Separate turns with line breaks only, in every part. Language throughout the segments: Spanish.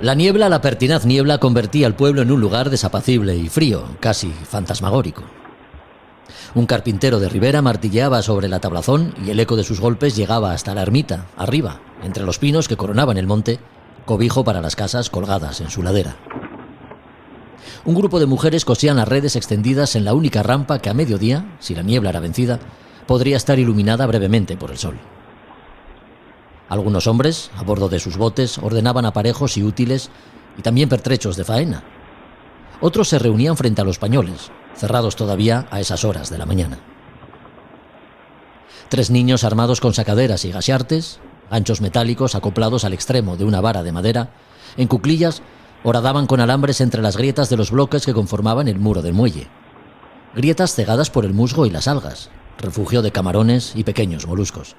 La niebla, la pertinaz niebla, convertía al pueblo en un lugar desapacible y frío, casi fantasmagórico. Un carpintero de Ribera martilleaba sobre la tablazón y el eco de sus golpes llegaba hasta la ermita, arriba, entre los pinos que coronaban el monte, cobijo para las casas colgadas en su ladera. Un grupo de mujeres cosían las redes extendidas en la única rampa que a mediodía, si la niebla era vencida, podría estar iluminada brevemente por el sol. Algunos hombres, a bordo de sus botes, ordenaban aparejos y útiles y también pertrechos de faena. Otros se reunían frente a los pañoles, cerrados todavía a esas horas de la mañana. 3 niños armados con sacaderas y gaseartes, ganchos metálicos acoplados al extremo de una vara de madera, en cuclillas horadaban con alambres entre las grietas de los bloques que conformaban el muro del muelle. Grietas cegadas por el musgo y las algas, refugio de camarones y pequeños moluscos.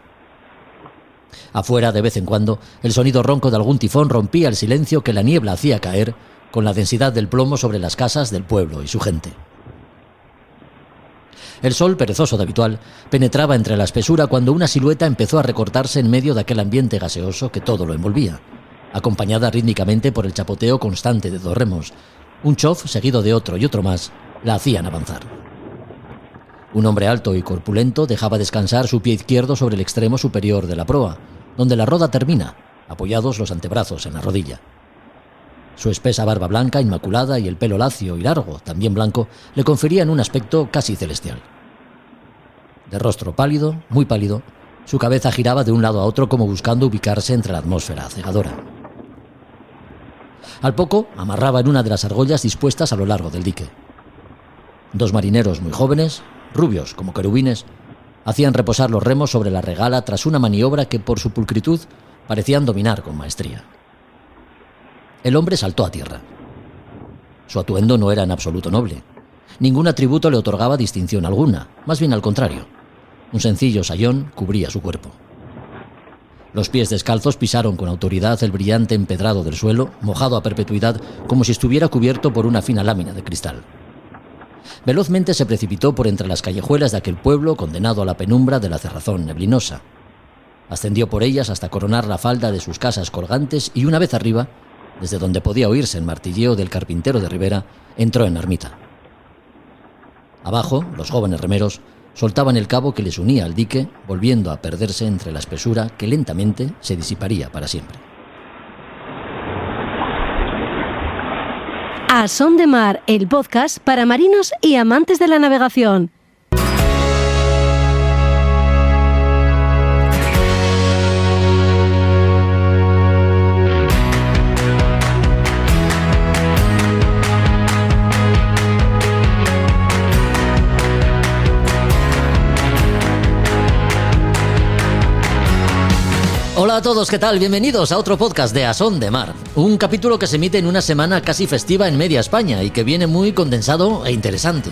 Afuera, de vez en cuando, el sonido ronco de algún tifón rompía el silencio que la niebla hacía caer con la densidad del plomo sobre las casas del pueblo y su gente. El sol, perezoso de habitual, penetraba entre la espesura cuando una silueta empezó a recortarse en medio de aquel ambiente gaseoso que todo lo envolvía, acompañada rítmicamente por el chapoteo constante de 2 remos. Un chof seguido de otro y otro más la hacían avanzar. Un hombre alto y corpulento dejaba descansar su pie izquierdo sobre el extremo superior de la proa, donde la roda termina, apoyados los antebrazos en la rodilla. Su espesa barba blanca, inmaculada, y el pelo lacio y largo, también blanco, le conferían un aspecto casi celestial. De rostro pálido, muy pálido, su cabeza giraba de un lado a otro como buscando ubicarse entre la atmósfera cegadora. Al poco, amarraba en una de las argollas dispuestas a lo largo del dique. 2 marineros muy jóvenes, rubios como querubines, hacían reposar los remos sobre la regala tras una maniobra que por su pulcritud parecían dominar con maestría. El hombre saltó a tierra. Su atuendo no era en absoluto noble. Ningún atributo le otorgaba distinción alguna, más bien al contrario. Un sencillo sayón cubría su cuerpo. Los pies descalzos pisaron con autoridad el brillante empedrado del suelo, mojado a perpetuidad como si estuviera cubierto por una fina lámina de cristal. Velozmente se precipitó por entre las callejuelas de aquel pueblo condenado a la penumbra de la cerrazón neblinosa. Ascendió por ellas hasta coronar la falda de sus casas colgantes y una vez arriba, desde donde podía oírse el martilleo del carpintero de Ribera, entró en la ermita. Abajo, los jóvenes remeros soltaban el cabo que les unía al dique, volviendo a perderse entre la espesura que lentamente se disiparía para siempre.
A Son de Mar, el podcast para marinos y amantes de la navegación.
Hola a todos, ¿qué tal? Bienvenidos a otro podcast de A Son de Mar. Un capítulo que se emite en una semana casi festiva en media España y que viene muy condensado e interesante.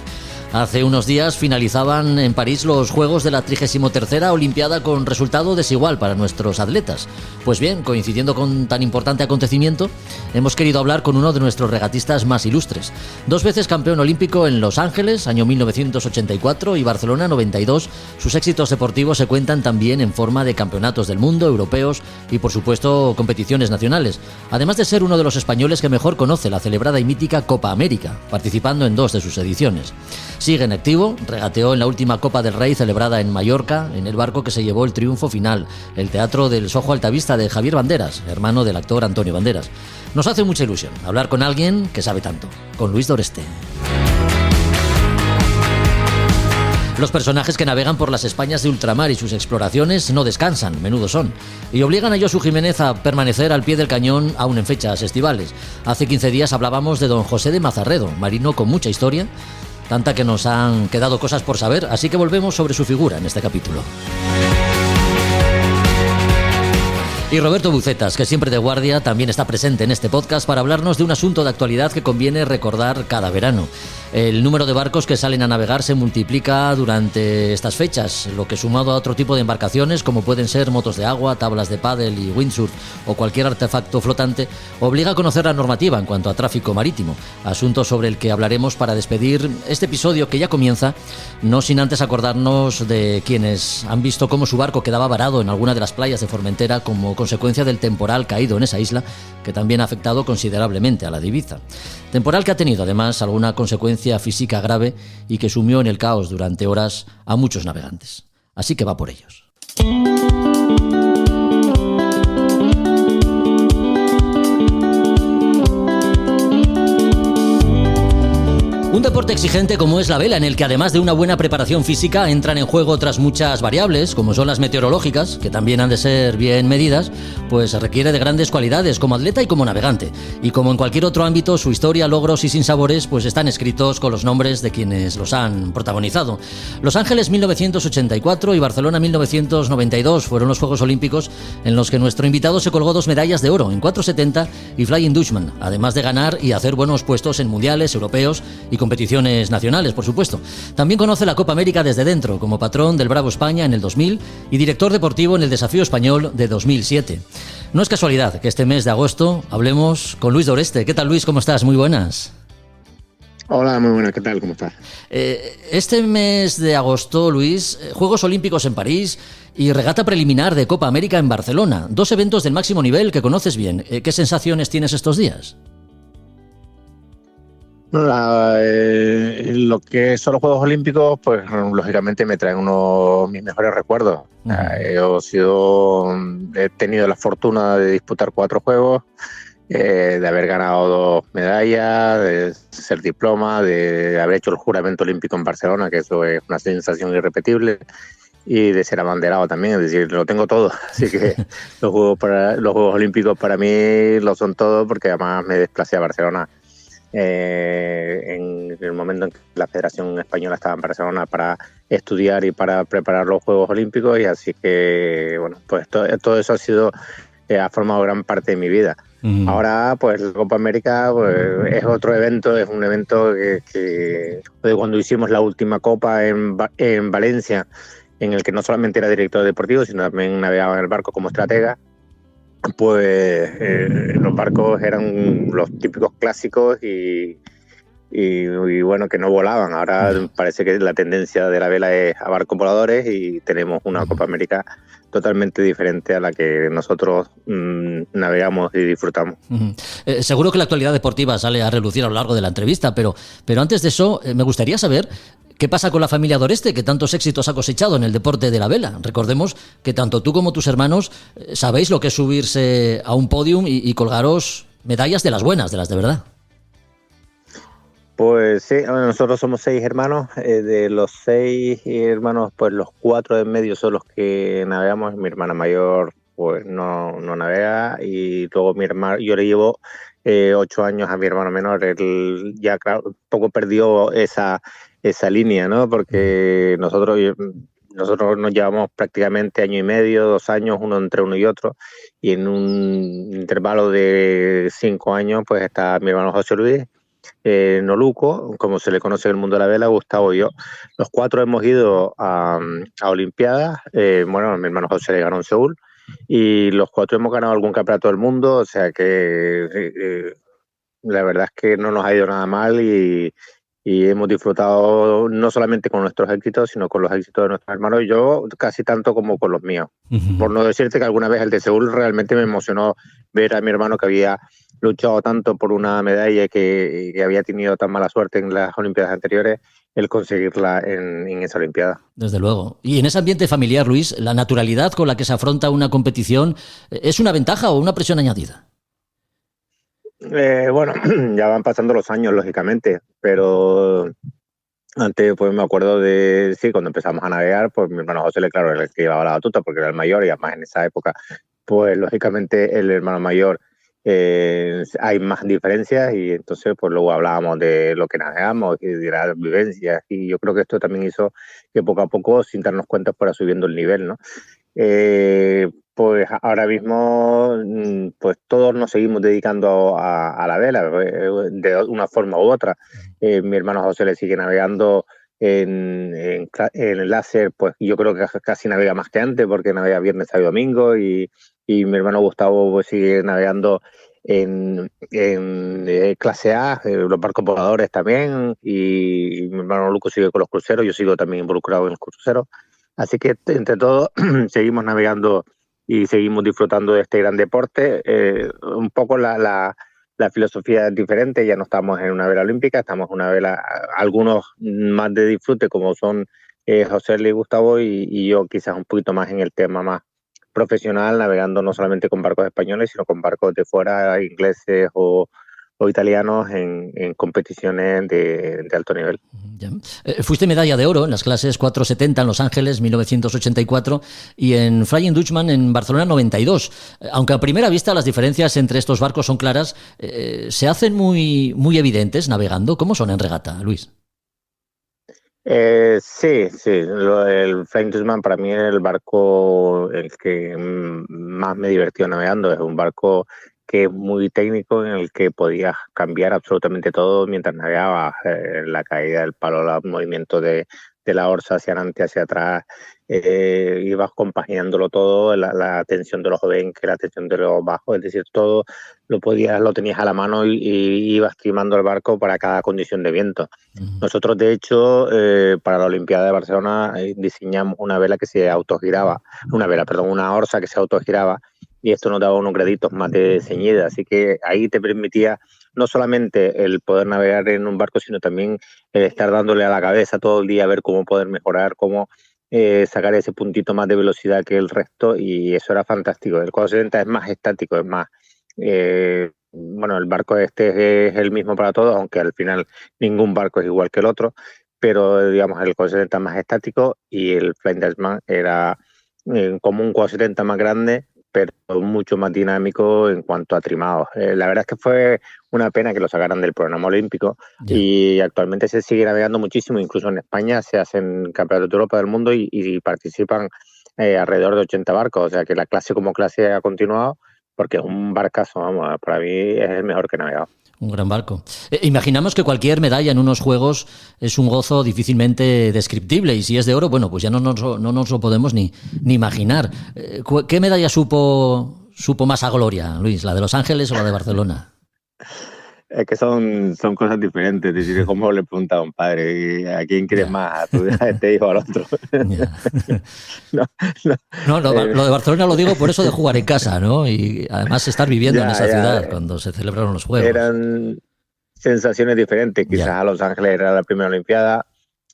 Hace unos días finalizaban en París los Juegos de la 33ª Olimpiada con resultado desigual para nuestros atletas. Pues bien, coincidiendo con tan importante acontecimiento, hemos querido hablar con uno de nuestros regatistas más ilustres. 2 veces campeón olímpico en Los Ángeles, año 1984, y Barcelona 92, sus éxitos deportivos se cuentan también en forma de campeonatos del mundo, europeos y, por supuesto, competiciones nacionales. Además de ser uno de los españoles que mejor conoce la celebrada y mítica Copa América, participando en 2 de sus ediciones. Sigue en activo, regateó en la última Copa del Rey celebrada en Mallorca, en el barco que se llevó el triunfo final, el Teatro del Sojo Altavista de Javier Banderas, hermano del actor Antonio Banderas. Nos hace mucha ilusión hablar con alguien que sabe tanto, con Luis Doreste. Los personajes que navegan por las Españas de ultramar y sus exploraciones no descansan, menudo son, y obligan a Josu Jiménez a permanecer al pie del cañón aún en fechas estivales. Hace 15 días hablábamos de don José de Mazarredo, marino con mucha historia, tanta que nos han quedado cosas por saber, así que volvemos sobre su figura en este capítulo. Y Roberto Bucetas, que siempre de guardia, también está presente en este podcast para hablarnos de un asunto de actualidad que conviene recordar cada verano. El número de barcos que salen a navegar se multiplica durante estas fechas, lo que sumado a otro tipo de embarcaciones como pueden ser motos de agua, tablas de pádel y windsurf o cualquier artefacto flotante, obliga a conocer la normativa en cuanto a tráfico marítimo, asunto sobre el que hablaremos para despedir este episodio que ya comienza, no sin antes acordarnos de quienes han visto cómo su barco quedaba varado en alguna de las playas de Formentera como consecuencia del temporal caído en esa isla, que también ha afectado considerablemente a la divisa. Temporal que ha tenido además alguna consecuencia física grave y que sumió en el caos durante horas a muchos navegantes. Así que va por ellos. Un deporte exigente como es la vela, en el que además de una buena preparación física entran en juego otras muchas variables, como son las meteorológicas, que también han de ser bien medidas, pues requiere de grandes cualidades como atleta y como navegante. Y como en cualquier otro ámbito, su historia, logros y sinsabores pues están escritos con los nombres de quienes los han protagonizado. Los Ángeles 1984 y Barcelona 1992 fueron los Juegos Olímpicos en los que nuestro invitado se colgó 2 medallas de oro en 470 y Flying Dutchman, además de ganar y hacer buenos puestos en mundiales, europeos y competiciones nacionales, por supuesto. También conoce la Copa América desde dentro, como patrón del Bravo España en el 2000 y director deportivo en el Desafío Español de 2007. No es casualidad que este mes de agosto hablemos con Luis Doreste. ¿Qué tal, Luis? ¿Cómo estás? Muy buenas.
Hola, muy buenas. ¿Qué tal? ¿Cómo estás?
Este mes de agosto, Luis, Juegos Olímpicos en París y regata preliminar de Copa América en Barcelona. 2 eventos del máximo nivel que conoces bien. ¿Qué sensaciones tienes estos días?
Lo que son los Juegos Olímpicos, pues lógicamente me traen uno de mis mejores recuerdos. He tenido la fortuna de disputar 4 juegos, de haber ganado 2 medallas, de ser diploma, de haber hecho el juramento olímpico en Barcelona, que eso es una sensación irrepetible, y de ser abanderado también, es decir, lo tengo todo. Así que los Juegos Olímpicos para mí lo son todo, porque además me desplacé a Barcelona en el momento en que la Federación Española estaba en Barcelona para estudiar y para preparar los Juegos Olímpicos, y así que bueno, pues todo eso ha formado gran parte de mi vida. Ahora pues la Copa América pues, es otro evento, es un evento que cuando hicimos la última Copa en Valencia, en el que no solamente era director deportivo, sino también navegaba en el barco como estratega, pues los barcos eran los típicos clásicos y bueno, que no volaban. Ahora parece que la tendencia de la vela es a barcos voladores y tenemos una Copa América totalmente diferente a la que nosotros navegamos y disfrutamos.
Seguro que la actualidad deportiva sale a relucir a lo largo de la entrevista, pero antes de eso me gustaría saber ¿qué pasa con la familia Doreste, que tantos éxitos ha cosechado en el deporte de la vela? Recordemos que tanto tú como tus hermanos sabéis lo que es subirse a un podium y colgaros medallas de las buenas, de las de verdad.
Pues sí, nosotros somos 6 hermanos. De los 6 hermanos, pues los 4 de en medio son los que navegamos. Mi hermana mayor pues no navega, y luego yo le llevo 8 años a mi hermano menor. Él ya claro, un poco perdió esa línea, ¿no? Porque nosotros nos llevamos prácticamente 1 año y medio, 2 años, uno entre uno y otro, y en un intervalo de 5 años pues está mi hermano José Luis, Noluco, como se le conoce en el mundo de la vela, Gustavo y yo. Los 4 hemos ido a Olimpiadas. Bueno, mi hermano José le ganó en Seúl, y los 4 hemos ganado algún campeonato del mundo, o sea que la verdad es que no nos ha ido nada mal, y hemos disfrutado no solamente con nuestros éxitos, sino con los éxitos de nuestros hermanos. Yo casi tanto como con los míos. Por no decirte que alguna vez el de Seúl realmente me emocionó ver a mi hermano, que había luchado tanto por una medalla y que había tenido tan mala suerte en las Olimpiadas anteriores, el conseguirla en esa Olimpiada.
Desde luego. Y en ese ambiente familiar, Luis, ¿la naturalidad con la que se afronta una competición es una ventaja o una presión añadida?
Bueno, ya van pasando los años, lógicamente, pero antes pues me acuerdo de, sí, cuando empezamos a navegar, pues mi hermano José, claro, era el que llevaba la batuta porque era el mayor, y además en esa época, pues lógicamente el hermano mayor, hay más diferencias, y entonces pues luego hablábamos de lo que navegamos y de las vivencias, y yo creo que esto también hizo que poco a poco, sin darnos cuenta, fuera subiendo el nivel, ¿no? Pues ahora mismo pues todos nos seguimos dedicando a la vela de una forma u otra. Mi hermano José le sigue navegando en el láser, pues yo creo que casi navega más que antes, porque navega viernes, sábado y domingo, y mi hermano Gustavo pues sigue navegando en clase A, los barcos voladores también, y mi hermano Luco sigue con los cruceros, yo sigo también involucrado en los cruceros. Así que entre todos seguimos navegando y seguimos disfrutando de este gran deporte. Un poco la filosofía es diferente, ya no estamos en una vela olímpica, estamos en una vela, algunos más de disfrute, como son José Luis, Gustavo y yo, quizás un poquito más en el tema más profesional, navegando no solamente con barcos españoles, sino con barcos de fuera, ingleses o italianos en competiciones de alto nivel.
Ya. Fuiste medalla de oro en las clases 470 en Los Ángeles, 1984, y en Flying Dutchman en Barcelona, 92. Aunque a primera vista las diferencias entre estos barcos son claras, ¿se hacen muy evidentes navegando? ¿Cómo son en regata, Luis?
Sí. El Flying Dutchman para mí es el barco el que más me divirtió navegando. Es un barco que es muy técnico, en el que podías cambiar absolutamente todo mientras navegabas. La caída del palo, el movimiento de la orza hacia adelante, hacia atrás, ibas compaginándolo todo, la tensión de los obenques, la tensión de los bajos, es decir, todo lo tenías a la mano y ibas trimando el barco para cada condición de viento. Nosotros, de hecho, para la Olimpiada de Barcelona diseñamos una vela que se autogiraba, una orza que se autogiraba, y esto nos daba unos graditos más de ceñida, así que ahí te permitía no solamente el poder navegar en un barco, sino también el estar dándole a la cabeza todo el día, a ver cómo poder mejorar, cómo sacar ese puntito más de velocidad que el resto, y eso era fantástico. El 470 es más estático, es más... bueno, el barco este es el mismo para todos, aunque al final ningún barco es igual que el otro, pero digamos el 470 más estático y el Flying Dutchman era como un 470 más grande, pero mucho más dinámico en cuanto a trimados. La verdad es que fue una pena que lo sacaran del programa olímpico. Yeah. Y actualmente se sigue navegando muchísimo, incluso en España se hacen campeonatos de Europa del mundo y participan alrededor de 80 barcos, o sea que la clase como clase ha continuado, porque es un barcazo, vamos, para mí es el mejor que he navegado.
Un gran barco. Imaginamos que cualquier medalla en unos juegos es un gozo difícilmente descriptible, y si es de oro, bueno, pues ya no nos lo podemos ni imaginar. ¿Qué medalla supo más a gloria, Luis? ¿La de Los Ángeles o la de Barcelona?
Es que son cosas diferentes, es decir, como le pregunta a un padre, ¿a quién quieres más? ¿A este hijo o al otro?
No, lo de Barcelona lo digo por eso de jugar en casa, ¿no? Y además estar viviendo en esa ciudad cuando se celebraron los Juegos.
Eran sensaciones diferentes, quizás a Los Ángeles era la primera Olimpiada,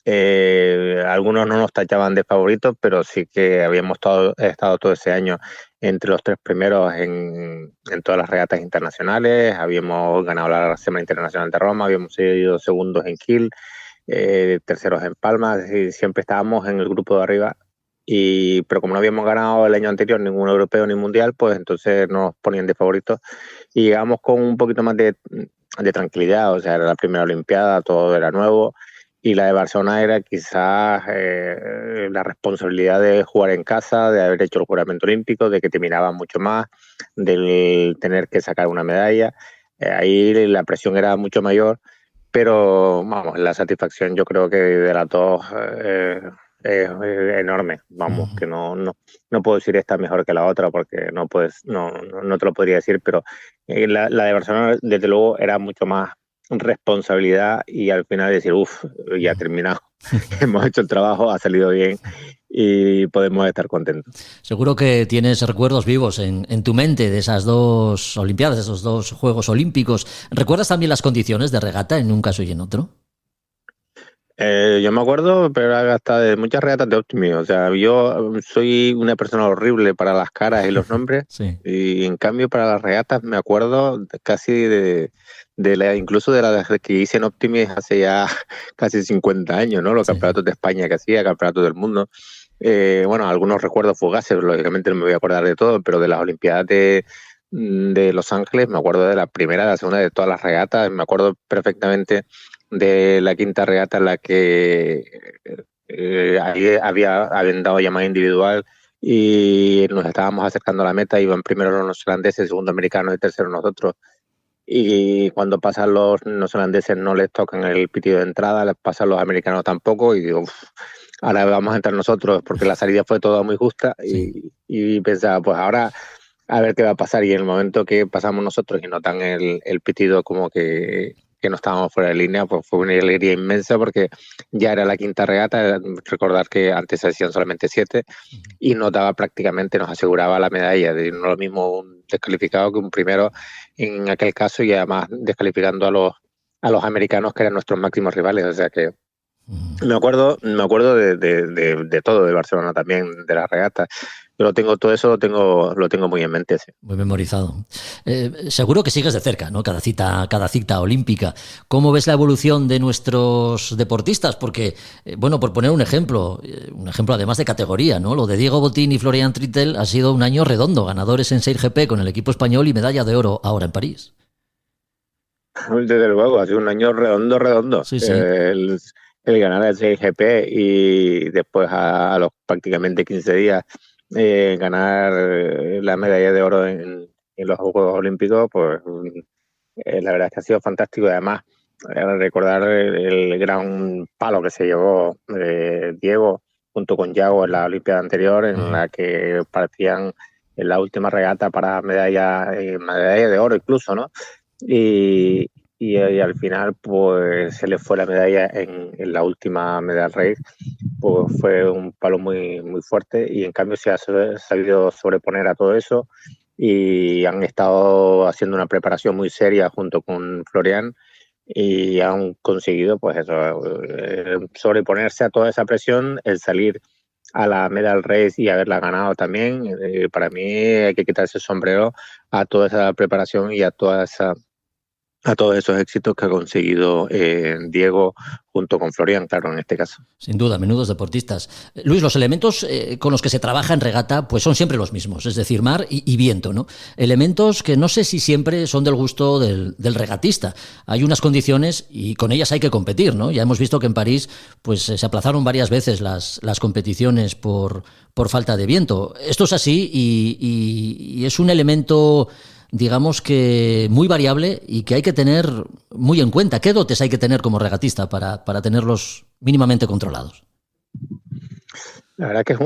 algunos no nos tachaban de favoritos, pero sí que habíamos estado todo ese año entre los 3 primeros en todas las regatas internacionales, habíamos ganado la Semana Internacional de Roma, habíamos sido segundos en Kiel, terceros en Palma, y siempre estábamos en el grupo de arriba, pero como no habíamos ganado el año anterior ningún europeo ni mundial, pues entonces nos ponían de favoritos y llegamos con un poquito más de tranquilidad, o sea, era la primera Olimpiada, todo era nuevo. Y la de Barcelona era quizás la responsabilidad de jugar en casa, de haber hecho el juramento olímpico, de que te miraban mucho más, del tener que sacar una medalla. Ahí la presión era mucho mayor, pero vamos, la satisfacción yo creo que de las dos es enorme. Vamos, que no puedo decir esta mejor que la otra porque no te lo podría decir, pero la de Barcelona desde luego era mucho más responsabilidad y al final decir, ya ha terminado, hemos hecho el trabajo, ha salido bien y podemos estar contentos.
Seguro que tienes recuerdos vivos en tu mente de esas 2 Olimpiadas, esos 2 Juegos Olímpicos. ¿Recuerdas también las condiciones de regata en un caso y en otro?
Yo me acuerdo, pero hasta de muchas regatas de Optimi. O sea, yo soy una persona horrible para las caras y los nombres.
Sí.
Y en cambio para las regatas me acuerdo casi incluso de las que hice en Optimi hace ya casi 50 años, ¿no? Los campeonatos de España que hacía, campeonatos del mundo. Bueno, algunos recuerdos fugaces, lógicamente no me voy a acordar de todo, pero de las Olimpiadas de Los Ángeles me acuerdo de la primera, de la segunda, de todas las regatas. Me acuerdo perfectamente de la quinta regata en la que habían dado llamada individual y nos estábamos acercando a la meta, iban primero los neozelandeses, segundo americanos y tercero nosotros, y cuando pasan los neozelandeses no les tocan el pitido de entrada, les pasan los americanos tampoco, y digo, ahora vamos a entrar nosotros, porque la salida fue toda muy justa, y pensaba, pues ahora a ver qué va a pasar, y en el momento que pasamos nosotros y notan el pitido como que que no estábamos fuera de línea, pues fue una alegría inmensa porque ya era la quinta regata. Recordar que antes se hacían solamente 7 y nos daba prácticamente, nos aseguraba la medalla. No lo mismo un descalificado que un primero en aquel caso, y además descalificando a los americanos, que eran nuestros máximos rivales. O sea que me acuerdo de todo, de Barcelona también, de las regatas. Yo todo eso lo tengo muy en mente. Sí.
Muy memorizado. Seguro que sigues de cerca, ¿no? Cada cita olímpica. ¿Cómo ves la evolución de nuestros deportistas? Porque, bueno, por poner un ejemplo además de categoría, ¿no? Lo de Diego Botín y Florian Trittel ha sido un año redondo, ganadores en 6GP con el equipo español y medalla de oro ahora en París.
Desde luego, ha sido un año redondo.
Sí, sí.
El ganar el 6GP y después a los prácticamente 15 días ganar la medalla de oro en los Juegos Olímpicos, pues la verdad es que ha sido fantástico. Y además, recordar el gran palo que se llevó Diego junto con Yago en la Olimpiada anterior, en la que partían en la última regata para medalla de oro incluso, ¿no? Y al final pues se le fue la medalla en la última medal race. Pues fue un palo muy, muy fuerte, y en cambio se ha sabido sobreponer a todo eso, y han estado haciendo una preparación muy seria junto con Florian, y han conseguido pues eso, sobreponerse a toda esa presión, el salir a la medal race y haberla ganado también. Para mí hay que quitarse el sombrero a toda esa preparación y a todos esos éxitos que ha conseguido Diego junto con Florian, claro, en este caso.
Sin duda, menudos deportistas. Luis, los elementos con los que se trabaja en regata pues son siempre los mismos, es decir, mar y viento, ¿no? Elementos que no sé si siempre son del gusto del regatista. Hay unas condiciones y con ellas hay que competir, ¿no? Ya hemos visto que en París pues se aplazaron varias veces las competiciones por falta de viento. Esto es así y es un elemento, digamos que muy variable y que hay que tener muy en cuenta. ¿Qué dotes hay que tener como regatista para tenerlos mínimamente controlados?
La verdad que es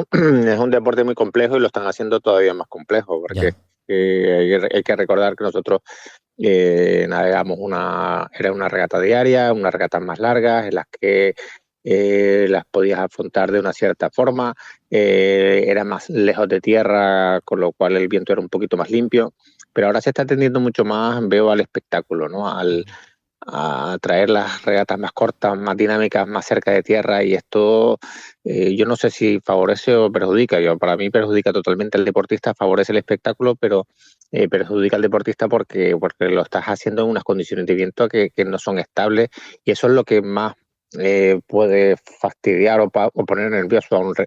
un deporte muy complejo, y lo están haciendo todavía más complejo, porque hay que recordar que nosotros navegamos era una regata diaria, unas regatas más largas, en las que las podías afrontar de una cierta forma, era más lejos de tierra, con lo cual el viento era un poquito más limpio, pero ahora se está atendiendo mucho más, veo, al espectáculo, ¿no? A traer las regatas más cortas, más dinámicas, más cerca de tierra, y esto yo no sé si favorece o perjudica. Para mí perjudica totalmente al deportista, favorece el espectáculo, pero perjudica al deportista porque lo estás haciendo en unas condiciones de viento que no son estables, y eso es lo que más puede fastidiar o poner nervioso sobre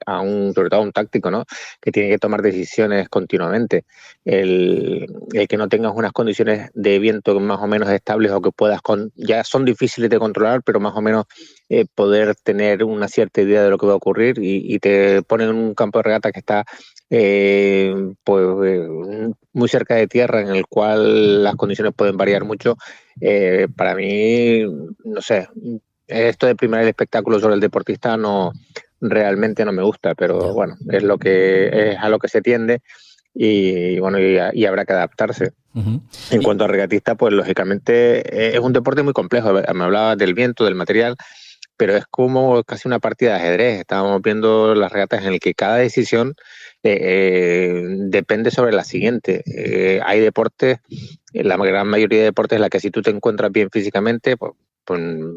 todo a un táctico, ¿no? Que tiene que tomar decisiones continuamente. El que no tengas unas condiciones de viento más o menos estables, o que puedas, ya son difíciles de controlar, pero más o menos poder tener una cierta idea de lo que va a ocurrir, y te ponen en un campo de regata que está muy cerca de tierra, en el cual las condiciones pueden variar mucho. Para mí, no sé, esto de primar el espectáculo sobre el deportista realmente no me gusta, pero bueno, es a lo que se tiende, y bueno, y habrá que adaptarse. En cuanto a regatista, pues lógicamente es un deporte muy complejo. Me hablaba del viento, del material, pero es como casi una partida de ajedrez. Estábamos viendo las regatas en las que cada decisión depende sobre la siguiente. Hay deportes, la gran mayoría de deportes, en la que si tú te encuentras bien físicamente, pues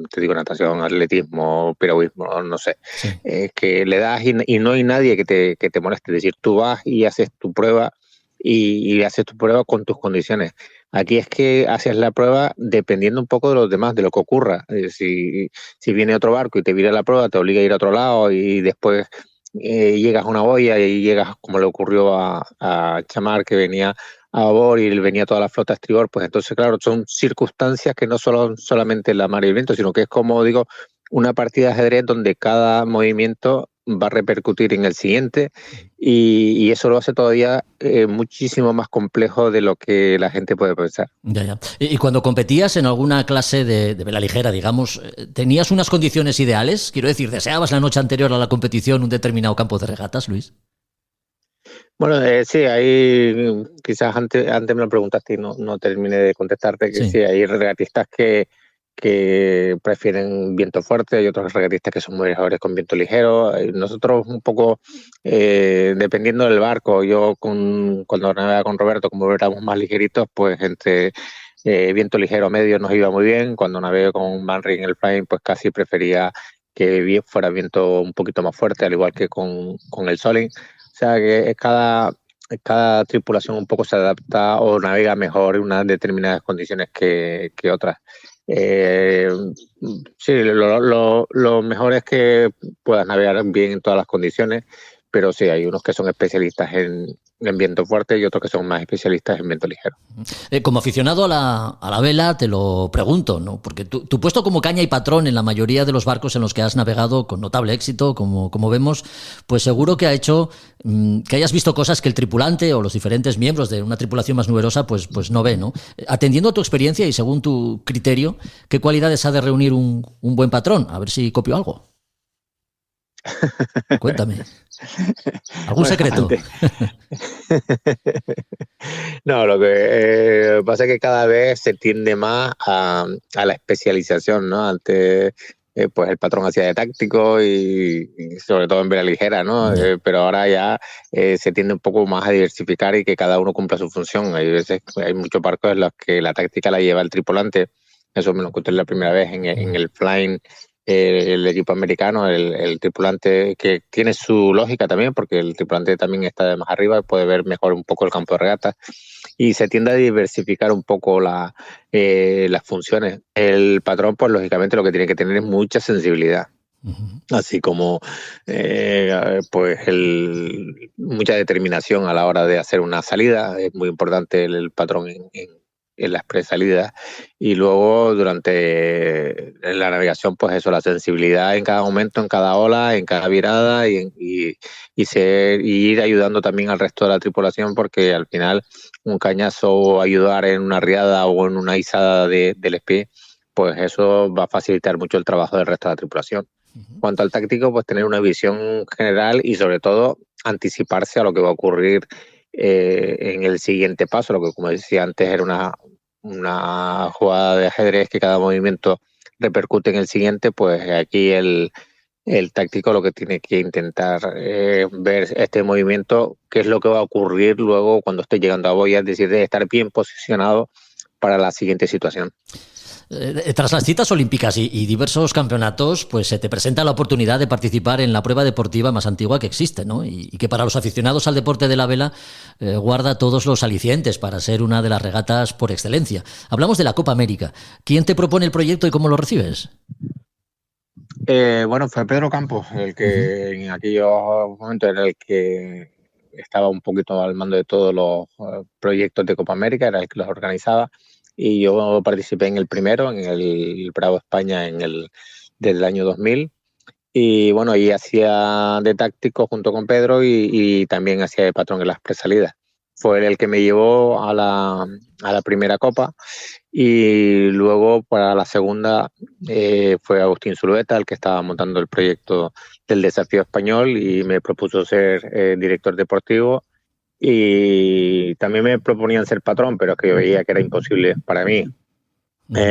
te digo, natación, atletismo, piragüismo, no sé, sí, que le das y no hay nadie que te moleste. Es decir, tú vas y haces tu prueba, y haces tu prueba con tus condiciones. Aquí es que haces la prueba dependiendo un poco de los demás, de lo que ocurra. Si viene otro barco y te vira la prueba, te obliga a ir a otro lado, y después llegas a una boya y llegas, como le ocurrió a Chamar, que venía a babor y venía toda la flota a estribor. Pues entonces, claro, son circunstancias que no son solamente la mar y el viento, sino que es, como digo, una partida de ajedrez donde cada movimiento va a repercutir en el siguiente, y eso lo hace todavía muchísimo más complejo de lo que la gente puede pensar.
Ya. Y cuando competías en alguna clase de vela ligera, digamos, ¿tenías unas condiciones ideales? Quiero decir, ¿deseabas la noche anterior a la competición un determinado campo de regatas, Luis?
Bueno, sí, ahí quizás antes me lo preguntaste y no terminé de contestarte, que sí, hay regatistas que que prefieren viento fuerte, hay otros regatistas que son muy mejores con viento ligero. Nosotros un poco, dependiendo del barco, cuando navegaba con Roberto, como éramos más ligeritos, pues entre viento ligero medio nos iba muy bien. Cuando navegué con Manri en el Flying, pues casi prefería que fuera viento un poquito más fuerte, al igual que con el Soling. O sea que cada tripulación un poco se adapta o navega mejor en unas determinadas condiciones que otras. Sí, lo mejor es que puedas navegar bien en todas las condiciones, pero sí, hay unos que son especialistas en viento fuerte y otros que son más especialistas en viento ligero.
Como aficionado a la vela, te lo pregunto, ¿no? Porque tu puesto como caña y patrón en la mayoría de los barcos en los que has navegado con notable éxito, como vemos, pues seguro que ha hecho que hayas visto cosas que el tripulante o los diferentes miembros de una tripulación más numerosa pues no ve, ¿no? Atendiendo a tu experiencia y según tu criterio, ¿qué cualidades ha de reunir un buen patrón? A ver si copio algo. Cuéntame. ¿Algún secreto?
No, lo que pasa es que cada vez se tiende más a la especialización, ¿no? Antes, pues el patrón hacía de táctico y sobre todo en vela ligera, ¿no? Pero ahora ya se tiende un poco más a diversificar y que cada uno cumpla su función. Hay veces, hay muchos barcos en los que la táctica la lleva el tripulante. Eso me lo encontré la primera vez en el Flying. El equipo americano, el tripulante, que tiene su lógica también, porque el tripulante también está de más arriba y puede ver mejor un poco el campo de regata, y se tiende a diversificar un poco las funciones. El patrón, pues lógicamente lo que tiene que tener es mucha sensibilidad. Así como pues mucha determinación a la hora de hacer una salida. Es muy importante el patrón en las presalidas, y luego durante la navegación, pues eso, la sensibilidad en cada momento, en cada ola, en cada virada, y ir ayudando también al resto de la tripulación, porque al final un cañazo o ayudar en una riada o en una izada del espía, pues eso va a facilitar mucho el trabajo del resto de la tripulación. Cuanto al táctico, pues tener una visión general y sobre todo anticiparse a lo que va a ocurrir en el siguiente paso, lo que, como decía antes, era una jugada de ajedrez que cada movimiento repercute en el siguiente. Pues aquí el táctico lo que tiene que intentar ver este movimiento, qué es lo que va a ocurrir luego cuando esté llegando a boya, es decir, de estar bien posicionado para la siguiente situación.
Tras las citas olímpicas y diversos campeonatos, pues se te presenta la oportunidad de participar en la prueba deportiva más antigua que existe, ¿no? Y que para los aficionados al deporte de la vela guarda todos los alicientes para ser una de las regatas por excelencia. Hablamos de la Copa América. ¿Quién te propone el proyecto y cómo lo recibes?
Bueno, fue Pedro Campos, el que en aquellos momentos era el que estaba un poquito al mando de todos los proyectos de Copa América, era el que los organizaba. Y yo participé en el primero, en el Bravo España, del año 2000. Y bueno, ahí hacía de táctico junto con Pedro y también hacía de patrón en las presalidas. Fue él el que me llevó a la primera Copa, y luego para la segunda fue Agustín Zulueta el que estaba montando el proyecto del Desafío Español y me propuso ser director deportivo. Y también me proponían ser patrón, pero es que yo veía que era imposible para mí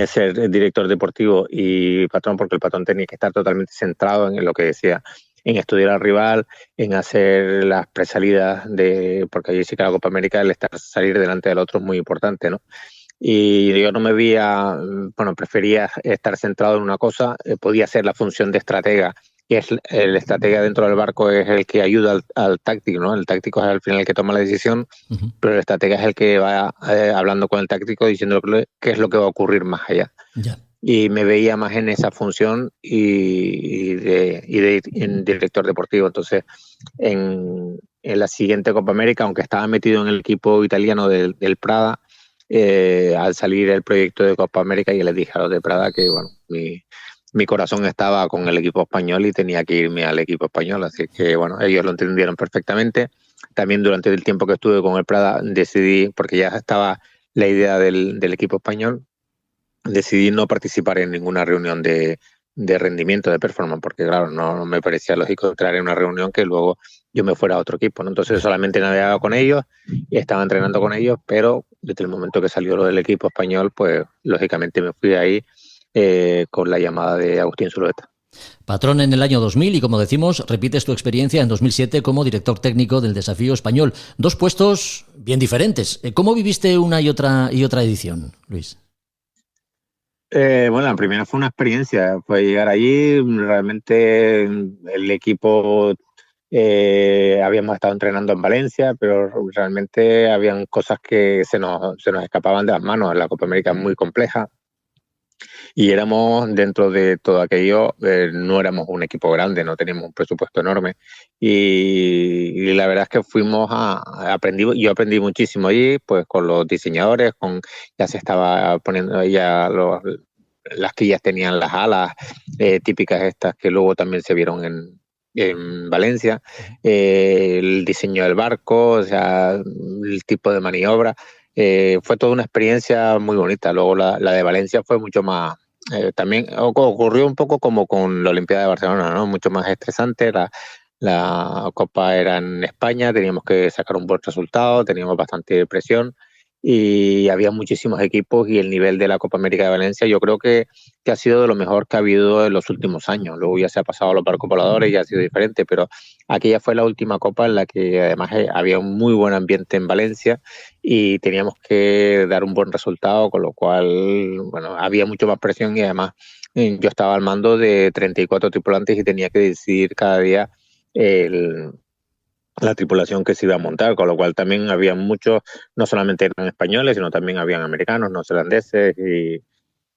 ser director deportivo y patrón, porque el patrón tenía que estar totalmente centrado en lo que decía, en estudiar al rival, en hacer las presalidas, porque allí sí que la Copa América, el salir delante del otro es muy importante, ¿no? Y yo no me veía, prefería estar centrado en una cosa. Podía hacer la función de estratega, que es el estratega dentro del barco, es el que ayuda al táctico, ¿no? El táctico es al final el que toma la decisión, pero el estratega es el que va hablando con el táctico, diciendo qué es lo que va a ocurrir más allá.
Ya.
Y me veía más en esa función en director deportivo. Entonces, en la siguiente Copa América, aunque estaba metido en el equipo italiano del Prada, al salir el proyecto de Copa América, y les dije a los de Prada que bueno, mi corazón estaba con el equipo español y tenía que irme al equipo español, así que bueno, ellos lo entendieron perfectamente. También durante el tiempo que estuve con el Prada decidí, porque ya estaba la idea del equipo español, decidí no participar en ninguna reunión de rendimiento, de performance, porque claro, no me parecía lógico entrar en una reunión que luego yo me fuera a otro equipo, ¿no? Entonces solamente navegaba con ellos y estaba entrenando con ellos, pero desde el momento que salió lo del equipo español, pues lógicamente me fui ahí con la llamada de Agustín Zulueta.
Patrón en el año 2000 y, como decimos, repites tu experiencia en 2007 como director técnico del Desafío Español. Dos puestos bien diferentes. ¿Cómo viviste una y otra edición, Luis?
Bueno, la primera fue una experiencia, fue llegar allí, realmente el equipo habíamos estado entrenando en Valencia, pero realmente habían cosas que se nos escapaban de las manos. La Copa América es muy compleja y éramos, dentro de todo aquello, no éramos un equipo grande, no teníamos un presupuesto enorme y la verdad es que yo aprendí muchísimo allí, pues con los diseñadores, ya se estaba poniendo ya las que ya tenían las alas típicas estas que luego también se vieron en Valencia, el diseño del barco, o sea, el tipo de maniobra. Fue toda una experiencia muy bonita. Luego la de Valencia fue mucho más, también ocurrió un poco como con la Olimpiada de Barcelona, ¿no? Mucho más estresante. La Copa era en España, teníamos que sacar un buen resultado, teníamos bastante presión y había muchísimos equipos y el nivel de la Copa América de Valencia yo creo que ha sido de lo mejor que ha habido en los últimos años. Luego ya se ha pasado a los barcos voladores y ya ha sido diferente, pero aquella fue la última Copa en la que además había un muy buen ambiente en Valencia y teníamos que dar un buen resultado, con lo cual, bueno, había mucho más presión y además yo estaba al mando de 34 tripulantes y tenía que decidir cada día la tripulación que se iba a montar, con lo cual también había muchos, no solamente eran españoles, sino también habían americanos, neozelandeses y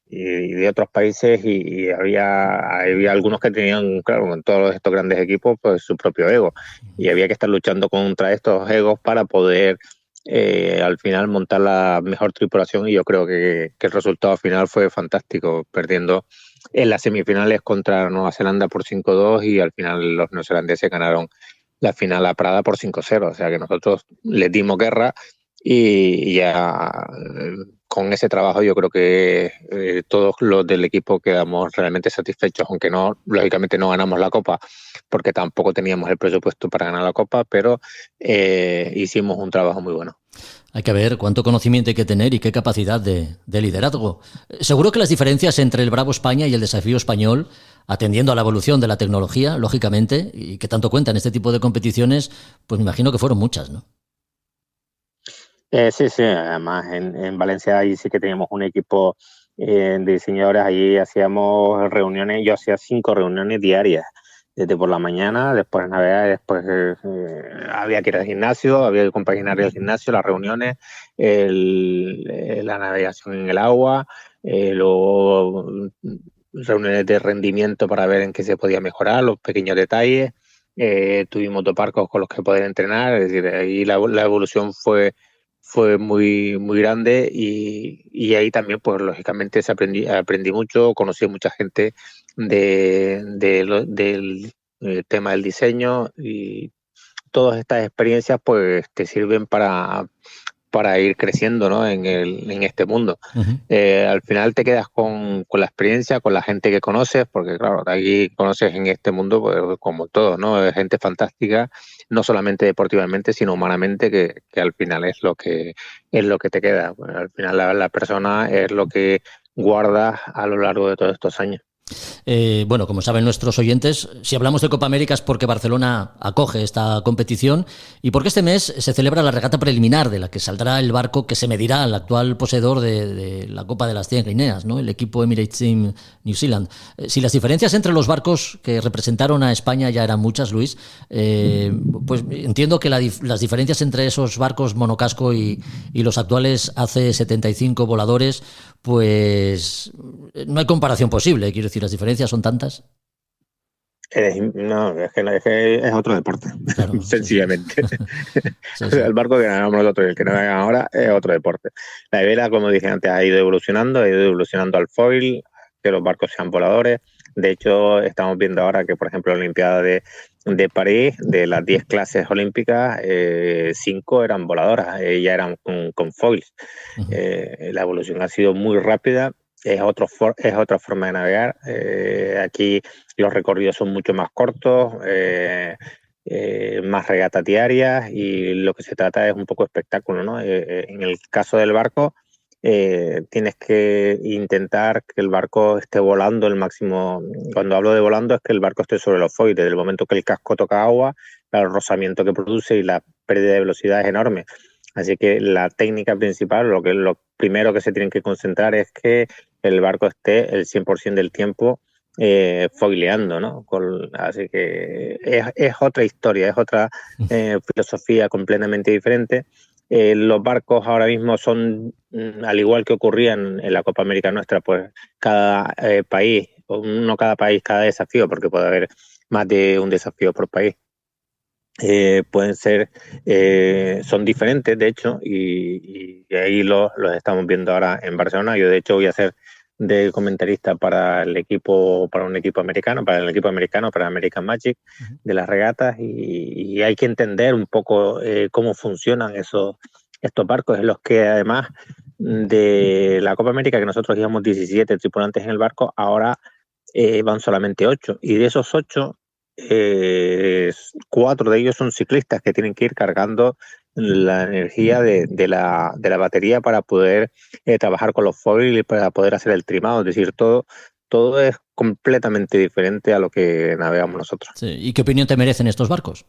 de otros países y había algunos que tenían, claro, en todos estos grandes equipos, pues su propio ego y había que estar luchando contra estos egos para poder al final montar la mejor tripulación y yo creo que el resultado final fue fantástico, perdiendo en las semifinales contra Nueva Zelanda por 5-2 y al final los neozelandeses ganaron la final a Prada por 5-0, o sea que nosotros les dimos guerra y ya con ese trabajo yo creo que todos los del equipo quedamos realmente satisfechos, aunque no, lógicamente no ganamos la Copa porque tampoco teníamos el presupuesto para ganar la Copa, pero hicimos un trabajo muy bueno.
Hay que ver cuánto conocimiento hay que tener y qué capacidad de liderazgo. Seguro que las diferencias entre el Bravo España y el Desafío Español, atendiendo a la evolución de la tecnología, lógicamente, y que tanto cuentan este tipo de competiciones, pues me imagino que fueron muchas, ¿no?
Sí, además en Valencia ahí sí que teníamos un equipo de diseñadores, allí hacíamos reuniones, yo hacía 5 reuniones diarias, desde por la mañana, después en Navidad, después había que ir al gimnasio, había que compaginar el gimnasio, las reuniones, la navegación en el agua, luego reuniones de rendimiento para ver en qué se podía mejorar, los pequeños detalles, tuvimos 2 barcos con los que poder entrenar, es decir, ahí la evolución fue muy muy grande y ahí también pues lógicamente aprendí mucho, conocí a mucha gente del tema del diseño y todas estas experiencias pues te sirven para ir creciendo, ¿no? en este mundo.
Uh-huh.
Al final te quedas con la experiencia, con la gente que conoces, porque claro, aquí conoces en este mundo, pues, como todo, ¿no? Gente fantástica, no solamente deportivamente, sino humanamente, que al final es lo que te queda. Bueno, al final la persona es lo que guardas a lo largo de todos estos años.
Bueno, como saben nuestros oyentes, si hablamos de Copa América es porque Barcelona acoge esta competición y porque este mes se celebra la regata preliminar de la que saldrá el barco que se medirá al actual poseedor de la Copa de las 100 Guineas, ¿no? El equipo Emirates Team New Zealand. Si las diferencias entre los barcos que representaron a España ya eran muchas, Luis, pues entiendo que las diferencias entre esos barcos monocasco y los actuales AC-75 voladores, pues no hay comparación posible, quiero decir, las diferencias son tantas.
No, es que es otro deporte,
Claro,
sencillamente.
sí,
O
sí.
sea, el barco que ganamos nosotros y el que navegan ahora es otro deporte. La vela, como dije antes, ha ido evolucionando al foil, que los barcos sean voladores. De hecho, estamos viendo ahora que, por ejemplo, la Olimpiada de París, de las 10 clases olímpicas, 5 eran voladoras, ya eran con foils.
Uh-huh.
La evolución ha sido muy rápida. Es otra forma de navegar. Aquí los recorridos son mucho más cortos, más regatas diarias y lo que se trata es un poco de espectáculo, ¿no? En el caso del barco, tienes que intentar que el barco esté volando el máximo. Cuando hablo de volando es que el barco esté sobre los foils. Desde el momento que el casco toca agua, el rozamiento que produce y la pérdida de velocidad es enorme. Así que la técnica principal, lo primero que se tienen que concentrar es que el barco esté el 100% del tiempo foileando, ¿no? Así que es otra historia, es otra filosofía completamente diferente. Los barcos ahora mismo son, al igual que ocurrían en la Copa América nuestra, pues cada país, no cada país, cada desafío, porque puede haber más de un desafío por país. Pueden ser, son diferentes de hecho, y ahí los estamos viendo ahora en Barcelona. Yo de hecho voy a ser de comentarista para un equipo americano, para American Magic, de las regatas, y hay que entender un poco cómo funcionan estos barcos, en los que además de la Copa América, que nosotros íbamos 17 tripulantes en el barco, ahora van solamente 8, y de esos 8, 4 de ellos son ciclistas que tienen que ir cargando la energía de la batería para poder trabajar con los foils y para poder hacer el trimado. Es decir, todo es completamente diferente a lo que navegamos nosotros.
Sí. ¿Y qué opinión te merecen estos barcos?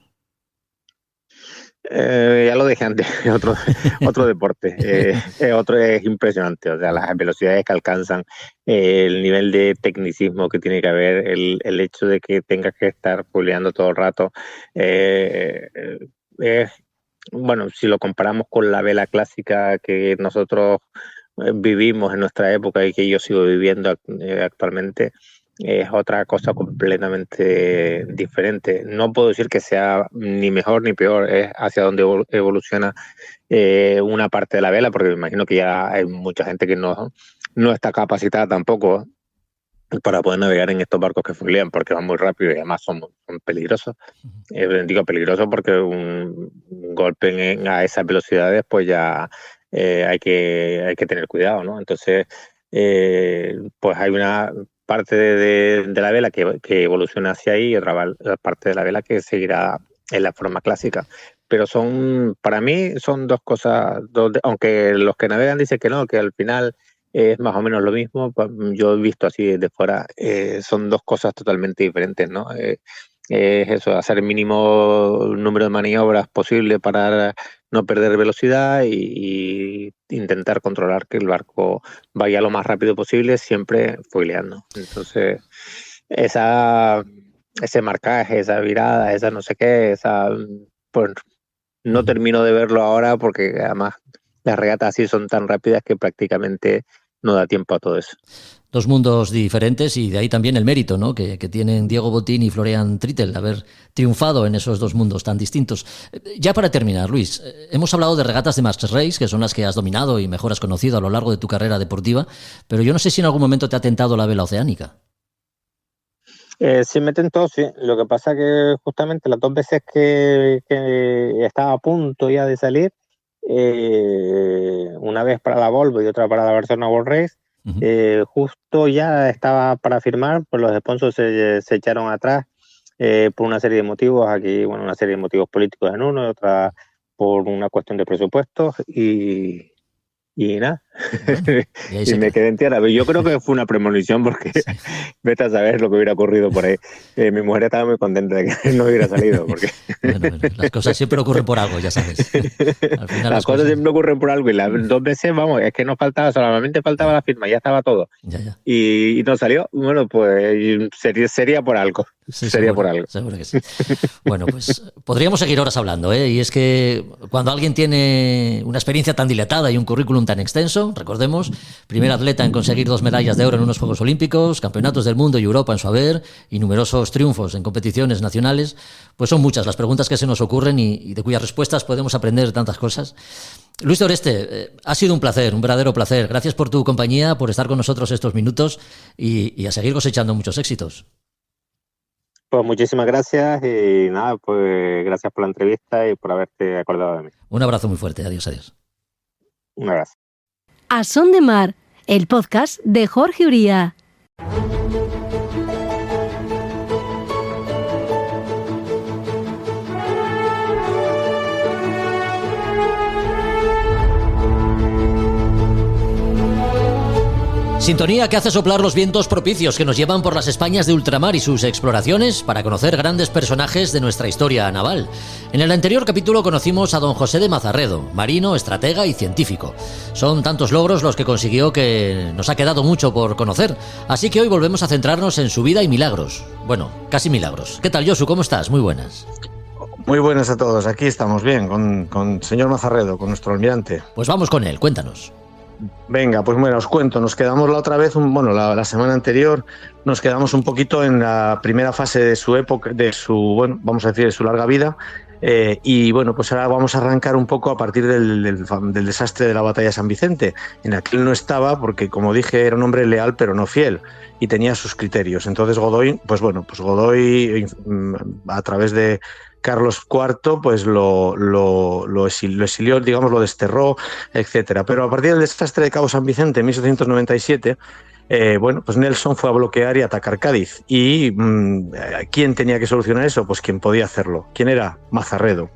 Ya lo dije antes, otro deporte, otro es impresionante, o sea, las velocidades que alcanzan, el nivel de tecnicismo que tiene que haber, el hecho de que tengas que estar puleando todo el rato, bueno, si lo comparamos con la vela clásica que nosotros vivimos en nuestra época y que yo sigo viviendo actualmente, es otra cosa completamente diferente. No puedo decir que sea ni mejor ni peor, es hacia donde evoluciona una parte de la vela, porque me imagino que ya hay mucha gente que no está capacitada tampoco para poder navegar en estos barcos que foilean, porque van muy rápido y además son peligrosos. Digo peligrosos porque un golpe a esas velocidades, pues ya hay que tener cuidado, ¿no? Entonces, pues hay una parte de la vela que evoluciona hacia ahí y otra parte de la vela que seguirá en la forma clásica. Pero para mí son dos cosas, aunque los que navegan dicen que no, que al final es más o menos lo mismo. Yo he visto así desde fuera, son dos cosas totalmente diferentes, ¿no? Es eso, hacer el mínimo número de maniobras posible para no perder velocidad y intentar controlar que el barco vaya lo más rápido posible, siempre foileando. Entonces, ese marcaje, esa virada, esa no sé qué, pues no termino de verlo ahora porque además las regatas así son tan rápidas que prácticamente no da tiempo a todo eso.
Dos mundos diferentes y de ahí también el mérito, ¿no?, que tienen Diego Botín y Florian Trittel, haber triunfado en esos dos mundos tan distintos. Ya para terminar, Luis, hemos hablado de regatas de Max Race, que son las que has dominado y mejor has conocido a lo largo de tu carrera deportiva, pero yo no sé si en algún momento te ha tentado la vela oceánica.
Sí me tentó, sí. Lo que pasa que justamente las 2 veces que estaba a punto ya de salir, una vez para la Volvo y otra para la Barcelona World Race, justo ya estaba para firmar, pues los sponsors se echaron atrás por una serie de motivos. Aquí, bueno, una serie de motivos políticos en uno y otra por una cuestión de presupuestos y nada, y me quedé en tierra. Yo creo que fue una premonición porque sí. Vete a saber lo que hubiera ocurrido por ahí. Mi mujer estaba muy contenta de que no hubiera salido. Porque
bueno, las cosas siempre ocurren por algo, ya sabes.
Al final las cosas siempre ocurren por algo y las 2 veces, vamos, es que nos faltaba, solamente faltaba la firma, ya estaba todo.
Ya.
Y no salió. Bueno, pues sería por algo.
Sí,
sería por algo.
Seguro que sí. Bueno, pues podríamos seguir horas hablando, ¿eh? Y es que cuando alguien tiene una experiencia tan dilatada y un currículum tan extenso, recordemos, primer atleta en conseguir 2 medallas de oro en unos Juegos Olímpicos, campeonatos del mundo y Europa en su haber, y numerosos triunfos en competiciones nacionales, pues son muchas las preguntas que se nos ocurren y de cuyas respuestas podemos aprender tantas cosas. Luis de Oreste, ha sido un placer, un verdadero placer. Gracias por tu compañía, por estar con nosotros estos minutos y a seguir cosechando muchos éxitos.
Pues muchísimas gracias y nada, pues gracias por la entrevista y por haberte acordado de mí.
Un abrazo muy fuerte, adiós.
Un abrazo.
A Son de Mar, el podcast de Jorge Uría.
sintonía que hace soplar los vientos propicios que nos llevan por las Españas de ultramar y sus exploraciones para conocer grandes personajes de nuestra historia naval. En el anterior capítulo conocimos a don José de Mazarredo, marino, estratega y científico. Son tantos logros los que consiguió que nos ha quedado mucho por conocer, así que hoy volvemos a centrarnos en su vida y milagros. Bueno, casi milagros. ¿Qué tal, Josu? ¿Cómo estás? Muy buenas.
Muy buenas a todos. Aquí estamos bien con señor Mazarredo, con nuestro almirante.
Pues vamos con él, cuéntanos.
Venga, pues bueno, os cuento, nos quedamos la otra vez, la semana anterior, nos quedamos un poquito en la primera fase de su época, de su larga vida, y bueno, pues ahora vamos a arrancar un poco a partir del desastre de la batalla de San Vicente, en la que él no estaba porque, como dije, era un hombre leal pero no fiel, y tenía sus criterios. Entonces Godoy, a través de Carlos IV, pues lo exilió, digamos, lo desterró, etcétera. Pero a partir del desastre de Cabo San Vicente en 1797, pues Nelson fue a bloquear y atacar Cádiz. ¿Y quién tenía que solucionar eso? Pues quien podía hacerlo. ¿Quién era? Mazarredo.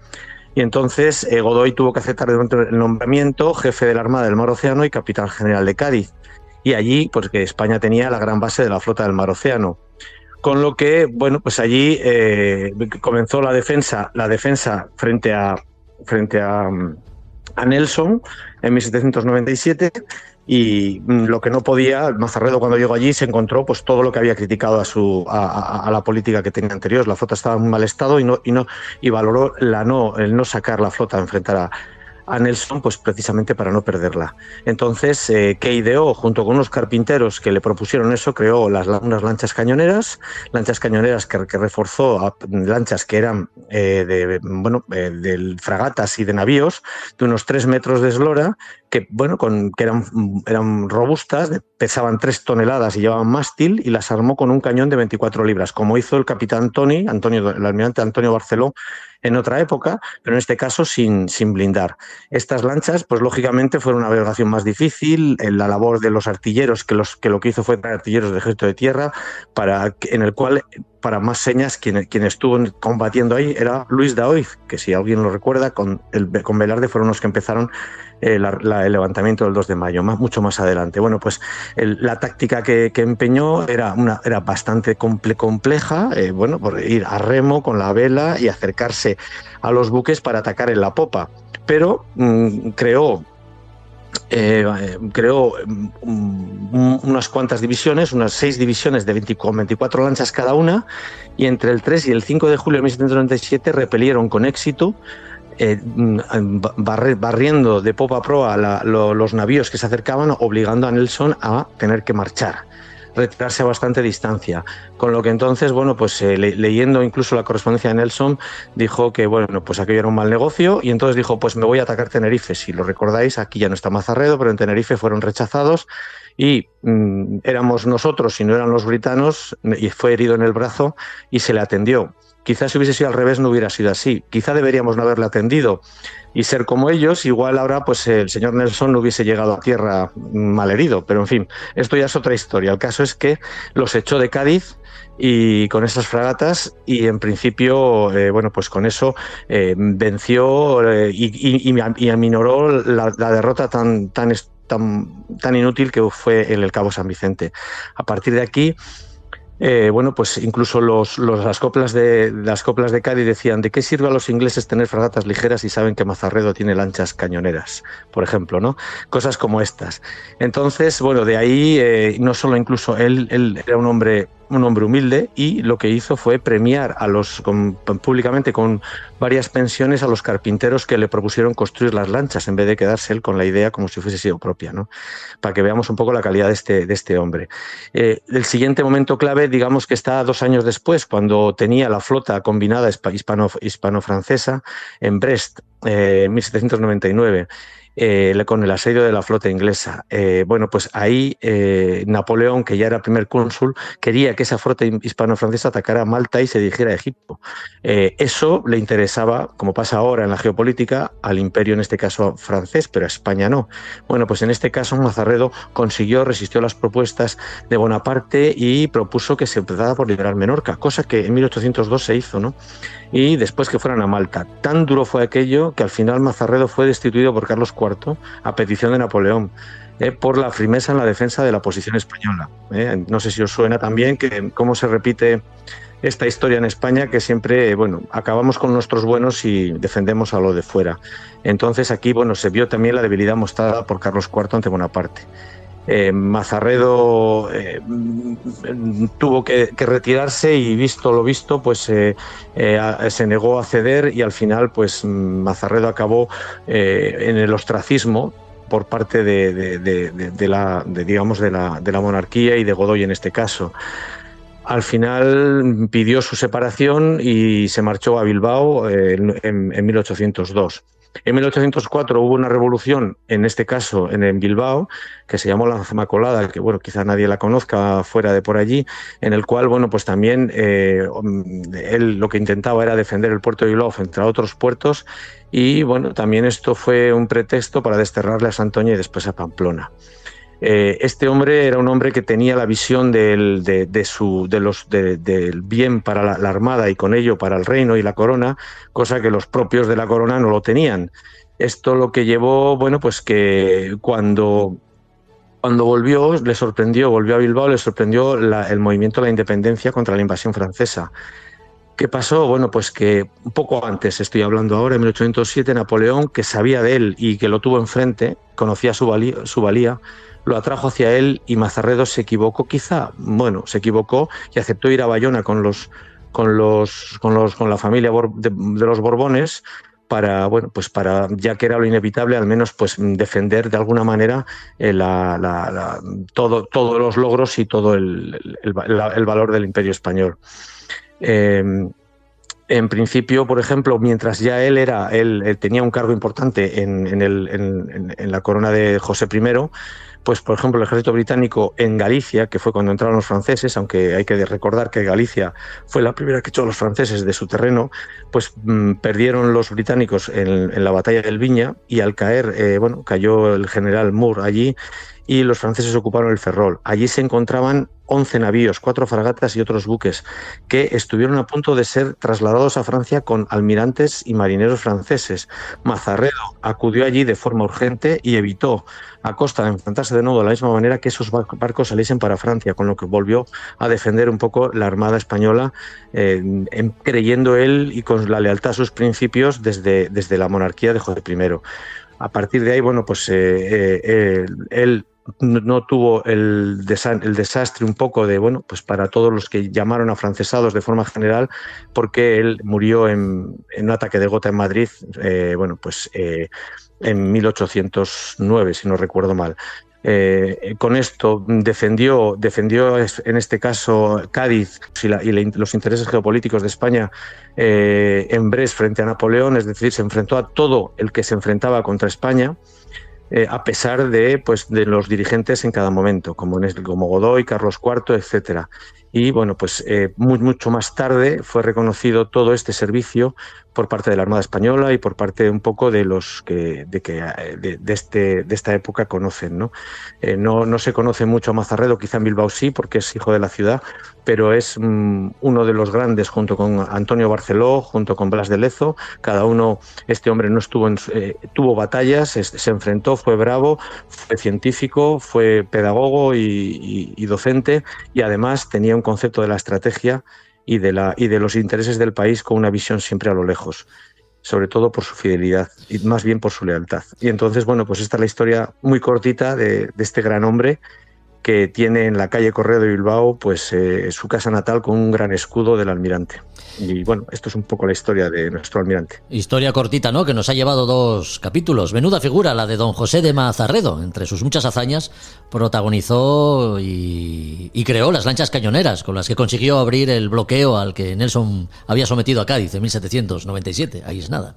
Y entonces Godoy tuvo que aceptar el nombramiento jefe de la Armada del Mar Océano y capitán general de Cádiz. Y allí, pues que España tenía la gran base de la flota del Mar Océano. Con lo que, bueno, pues allí comenzó la defensa frente a Nelson en 1797, y lo que no podía, Mazarredo cuando llegó allí se encontró pues todo lo que había criticado a la política que tenía anterior. La flota estaba en mal estado y valoró el no sacar la flota a enfrentar a Nelson, pues precisamente para no perderla. Entonces, ¿qué ideó? Junto con unos carpinteros que le propusieron eso, creó unas lanchas cañoneras que reforzó a lanchas que eran de fragatas y de navíos de unos 3 metros de eslora, que eran robustas, pesaban 3 toneladas y llevaban mástil, y las armó con un cañón de 24 libras, como hizo el capitán el almirante Antonio Barceló en otra época, pero en este caso sin blindar. Estas lanchas, pues lógicamente, fueron una navegación más difícil. En la labor de los artilleros, que lo que hizo fue traer artilleros del ejército de tierra, en el cual, para más señas, quien estuvo combatiendo ahí era Luis Daoiz, que, si alguien lo recuerda, con Velarde fueron los que empezaron el levantamiento del 2 de mayo, mucho más adelante. Bueno, pues la táctica que empeñó era bastante compleja, por ir a remo con la vela y acercarse a los buques para atacar en la popa, pero creó unas cuantas divisiones, unas 6 divisiones con 24 lanchas cada una, y entre el 3 y el 5 de julio de 1797 repelieron con éxito, barriendo de popa a proa los navíos que se acercaban, obligando a Nelson a tener que retirarse a bastante distancia. Con lo que entonces, leyendo incluso la correspondencia de Nelson, dijo que pues aquello era un mal negocio, y entonces dijo, pues me voy a atacar Tenerife. Si lo recordáis, aquí ya no está Mazarredo, pero en Tenerife fueron rechazados, y éramos nosotros, si no eran los britanos, y fue herido en el brazo y se le atendió. Quizás si hubiese sido al revés no hubiera sido así. Quizá deberíamos no haberle atendido y ser como ellos. Igual ahora pues el señor Nelson no hubiese llegado a tierra malherido. Pero en fin, esto ya es otra historia. El caso es que los echó de Cádiz y con esas fragatas, y en principio, pues con eso venció y aminoró la derrota tan inútil que fue en el Cabo San Vicente. A partir de aquí, pues incluso las coplas de Cádiz decían: ¿de qué sirve a los ingleses tener fragatas ligeras si saben que Mazarredo tiene lanchas cañoneras? Por ejemplo, ¿no? Cosas como estas. Entonces, de ahí, no solo, incluso él era un hombre humilde, y lo que hizo fue premiar públicamente con varias pensiones a los carpinteros que le propusieron construir las lanchas, en vez de quedarse él con la idea como si fuese sido propia, ¿no? Para que veamos un poco la calidad de este hombre. El siguiente momento clave, digamos que está 2 años después, cuando tenía la flota combinada hispano-francesa en Brest, en 1799. Con el asedio de la flota inglesa. Pues ahí Napoleón, que ya era primer cónsul, quería que esa flota hispano-francesa atacara Malta y se dirigiera a Egipto. Eso le interesaba, como pasa ahora en la geopolítica, al imperio, en este caso francés, pero a España no. Pues en este caso Mazarredo resistió las propuestas de Bonaparte y propuso que se empezara por liberar Menorca, cosa que en 1802 se hizo, ¿no? Y después que fueran a Malta. Tan duro fue aquello que al final Mazarredo fue destituido por Carlos IV IV, a petición de Napoleón, por la firmeza en la defensa de la posición española. No sé si os suena también que cómo se repite esta historia en España, que siempre, acabamos con nuestros buenos y defendemos a lo de fuera. Entonces aquí, se vio también la debilidad mostrada por Carlos IV ante Bonaparte. Mazarredo tuvo que retirarse y, visto lo visto, pues se negó a ceder, y al final pues Mazarredo acabó en el ostracismo por parte de la monarquía y de Godoy en este caso. Al final pidió su separación y se marchó a Bilbao en 1802. En 1804 hubo una revolución, en este caso en Bilbao, que se llamó la Zamacolada, que quizá nadie la conozca fuera de por allí, en el cual pues también él lo que intentaba era defender el puerto de Bilbao frente a otros puertos, y también esto fue un pretexto para desterrarle a Santoña y después a Pamplona. Este hombre era un hombre que tenía la visión del bien para la armada y con ello para el reino y la corona, cosa que los propios de la corona no lo tenían. Esto lo que llevó, pues que cuando volvió a Bilbao, le sorprendió el movimiento de la independencia contra la invasión francesa. ¿Qué pasó? Pues que un poco antes, estoy hablando ahora, en 1807, Napoleón, que sabía de él y que lo tuvo enfrente, conocía su valía, lo atrajo hacia él, y Mazarredo se equivocó se equivocó y aceptó ir a Bayona con la familia de los Borbones para, ya que era lo inevitable, al menos pues defender de alguna manera todos los logros y todo el valor del Imperio español. En principio, por ejemplo, mientras ya él tenía un cargo importante en la corona de José I, pues por ejemplo el ejército británico en Galicia, que fue cuando entraron los franceses, aunque hay que recordar que Galicia fue la primera que echó a los franceses de su terreno, pues perdieron los británicos en la batalla del Viña, y al caer, cayó el general Moore allí, y los franceses ocuparon el Ferrol. Allí se encontraban 11 navíos, 4 fragatas y otros buques, que estuvieron a punto de ser trasladados a Francia con almirantes y marineros franceses. Mazarredo acudió allí de forma urgente y evitó, a costa de enfrentarse de nuevo de la misma manera, que esos barcos saliesen para Francia, con lo que volvió a defender un poco la Armada española, creyendo él y con la lealtad a sus principios desde la monarquía de José I. A partir de ahí, él no tuvo el desastre un poco de, pues para todos los que llamaron afrancesados de forma general, porque él murió en un ataque de gota en Madrid, en 1809, si no recuerdo mal. Con esto defendió en este caso Cádiz y los intereses geopolíticos de España en Brest frente a Napoleón, es decir, se enfrentó a todo el que se enfrentaba contra España, a pesar de los dirigentes en cada momento, como Godoy, Carlos IV, etcétera. Y mucho más tarde fue reconocido todo este servicio por parte de la Armada Española y por parte un poco de los que de esta época conocen, ¿no? No se conoce mucho a Mazarredo, quizá en Bilbao sí, porque es hijo de la ciudad, pero es uno de los grandes, junto con Antonio Barceló, junto con Blas de Lezo. Cada uno, este hombre no estuvo tuvo batallas, se enfrentó, fue bravo, fue científico, fue pedagogo y docente, y además tenía un concepto de la estrategia y de los intereses del país con una visión siempre a lo lejos, sobre todo por su fidelidad y más bien por su lealtad. Y entonces, esta es la historia muy cortita de este gran hombre, que tiene en la calle Correo de Bilbao su casa natal con un gran escudo del almirante. Y esto es un poco la historia de nuestro almirante.
Historia cortita, ¿no?, que nos ha llevado 2 capítulos. Menuda figura la de don José de Mazarredo. Entre sus muchas hazañas, protagonizó y creó las lanchas cañoneras con las que consiguió abrir el bloqueo al que Nelson había sometido a Cádiz en 1797. Ahí es nada.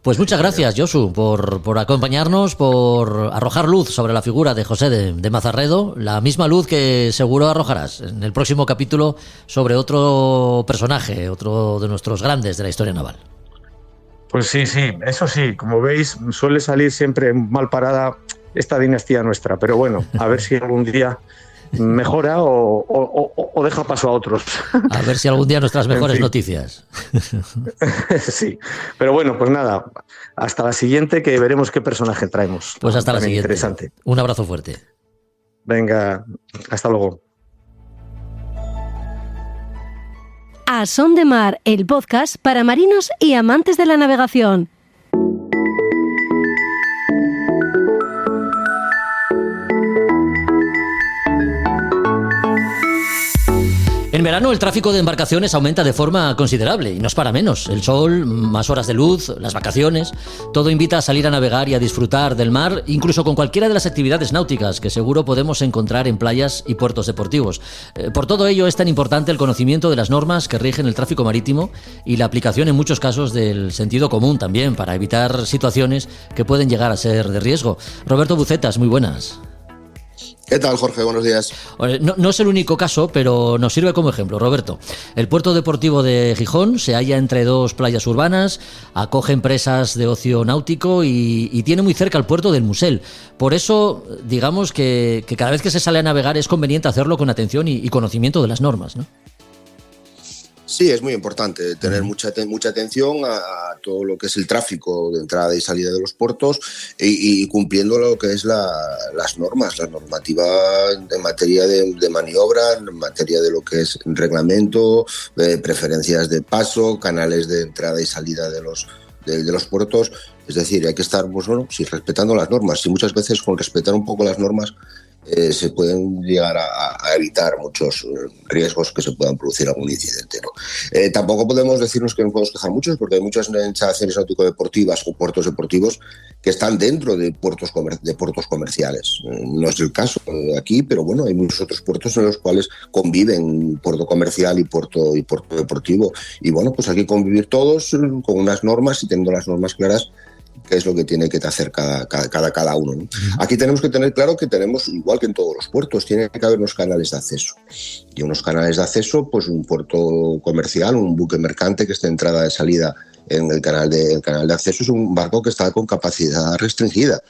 Pues muchas gracias, Josu, por acompañarnos, por arrojar luz sobre la figura de José de Mazarredo, la misma luz que seguro arrojarás en el próximo capítulo sobre otro personaje, otro de nuestros grandes de la historia naval.
Pues sí, eso sí, como veis, suele salir siempre mal parada esta dinastía nuestra, pero a ver si algún día mejora o deja paso a otros.
A ver si algún día nuestras mejores
En fin.
noticias.
Sí, pero bueno, pues nada, hasta la siguiente, que veremos qué personaje traemos.
Pues hasta la
También
siguiente.
interesante.
Un abrazo fuerte.
Venga, hasta luego.
A Son de Mar, el podcast para marinos y amantes de la navegación.
En verano el tráfico de embarcaciones aumenta de forma considerable y no es para menos. El sol, más horas de luz, las vacaciones, todo invita a salir a navegar y a disfrutar del mar, incluso con cualquiera de las actividades náuticas que seguro podemos encontrar en playas y puertos deportivos. Por todo ello es tan importante el conocimiento de las normas que rigen el tráfico marítimo y la aplicación en muchos casos del sentido común también para evitar situaciones que pueden llegar a ser de riesgo. Roberto Bucetas, muy buenas.
¿Qué tal, Jorge? Buenos días.
No es el único caso, pero nos sirve como ejemplo. Roberto, el puerto deportivo de Gijón se halla entre dos playas urbanas, acoge empresas de ocio náutico y tiene muy cerca el puerto del Musel. Por eso, digamos que cada vez que se sale a navegar es conveniente hacerlo con atención y conocimiento de las normas, ¿no?
Sí, es muy importante tener mucha atención a todo lo que es el tráfico de entrada y salida de los puertos y cumpliendo lo que es las normas, la normativa en materia de maniobra, en materia de lo que es reglamento, preferencias de paso, canales de entrada y salida de los puertos. Es decir, hay que estar respetando las normas, y muchas veces con respetar un poco las normas se pueden llegar a evitar muchos riesgos que se puedan producir algún incidente, ¿no? Tampoco podemos decirnos que no podemos quejar mucho, porque hay muchas instalaciones náutico-deportivas o puertos deportivos que están dentro de puertos comerciales. No es el caso aquí, pero bueno, hay muchos otros puertos en los cuales conviven puerto comercial y puerto deportivo. Y bueno, pues hay que convivir todos con unas normas y teniendo las normas claras, qué es lo que tiene que hacer cada uno, ¿no? Aquí tenemos que tener claro que tenemos, igual que en todos los puertos, tiene que haber unos canales de acceso. Y unos canales de acceso, pues un puerto comercial, un buque mercante que esté entrada y salida en el canal de acceso, es un barco que está con capacidad restringida,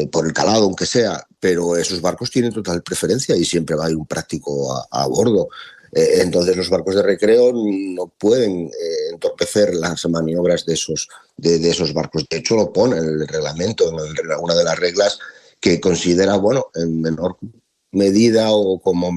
por el calado, aunque sea, pero esos barcos tienen total preferencia y siempre va a ir un práctico a bordo. Entonces los barcos de recreo no pueden entorpecer las maniobras de esos barcos. De hecho, lo pone en el reglamento, en una de las reglas que considera, en menor medida o como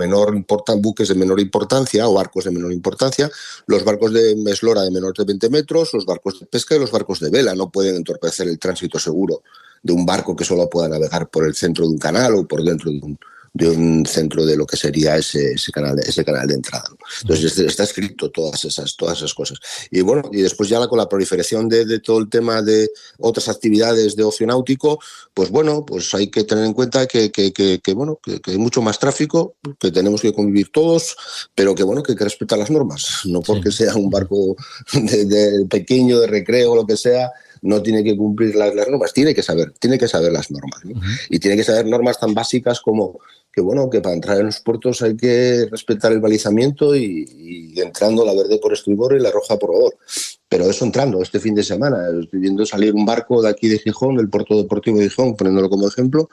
buques de menor importancia o barcos de menor importancia, los barcos de eslora de menor de 20 metros, los barcos de pesca y los barcos de vela no pueden entorpecer el tránsito seguro de un barco que solo pueda navegar por el centro de un canal o por dentro de un centro de lo que sería ese canal de entrada, ¿no? Entonces está escrito todas esas cosas. Y bueno, y después ya con la proliferación de todo el tema de otras actividades de ocio náutico, pues hay que tener en cuenta que hay mucho más tráfico, que tenemos que convivir todos, pero que hay que respetar las normas, no porque sea un barco de pequeño, de recreo o lo que sea, no tiene que cumplir las normas, tiene que saber las normas, ¿no? Y tiene que saber normas tan básicas como que para entrar en los puertos hay que respetar el balizamiento y entrando la verde por estribor y la roja por babor. Pero eso entrando este fin de semana, estoy viendo salir un barco de aquí de Gijón, del puerto deportivo de Gijón, poniéndolo como ejemplo,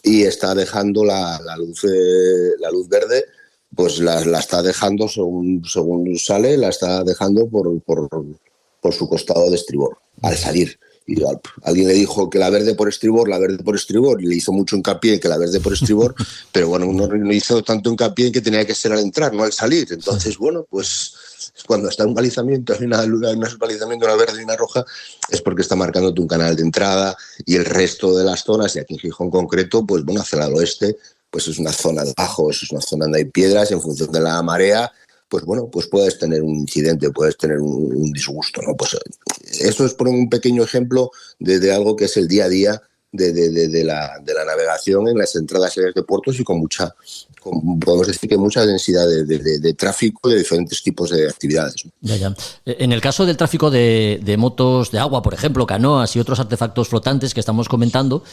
y está dejando la luz verde, pues la está dejando según sale, la está dejando por su costado de estribor al salir. Y alguien le dijo que la verde por estribor, y le hizo mucho hincapié en que la verde por estribor, pero no hizo tanto hincapié en que tenía que ser al entrar, no al salir. Entonces, pues cuando está un balizamiento, hay un balizamiento, una verde y una roja, es porque está marcándote un canal de entrada, y el resto de las zonas, y aquí en Gijón concreto, hacia el oeste, pues es una zona de bajos, es una zona donde hay piedras, y en función de la marea, pues puedes tener un incidente, puedes tener un disgusto, ¿no? Pues eso es por un pequeño ejemplo de algo que es el día a día de la navegación en las entradas y salidas de puertos, y podemos decir que mucha densidad de tráfico de diferentes tipos de actividades.
Ya. En el caso del tráfico de motos de agua, por ejemplo, canoas y otros artefactos flotantes que estamos comentando,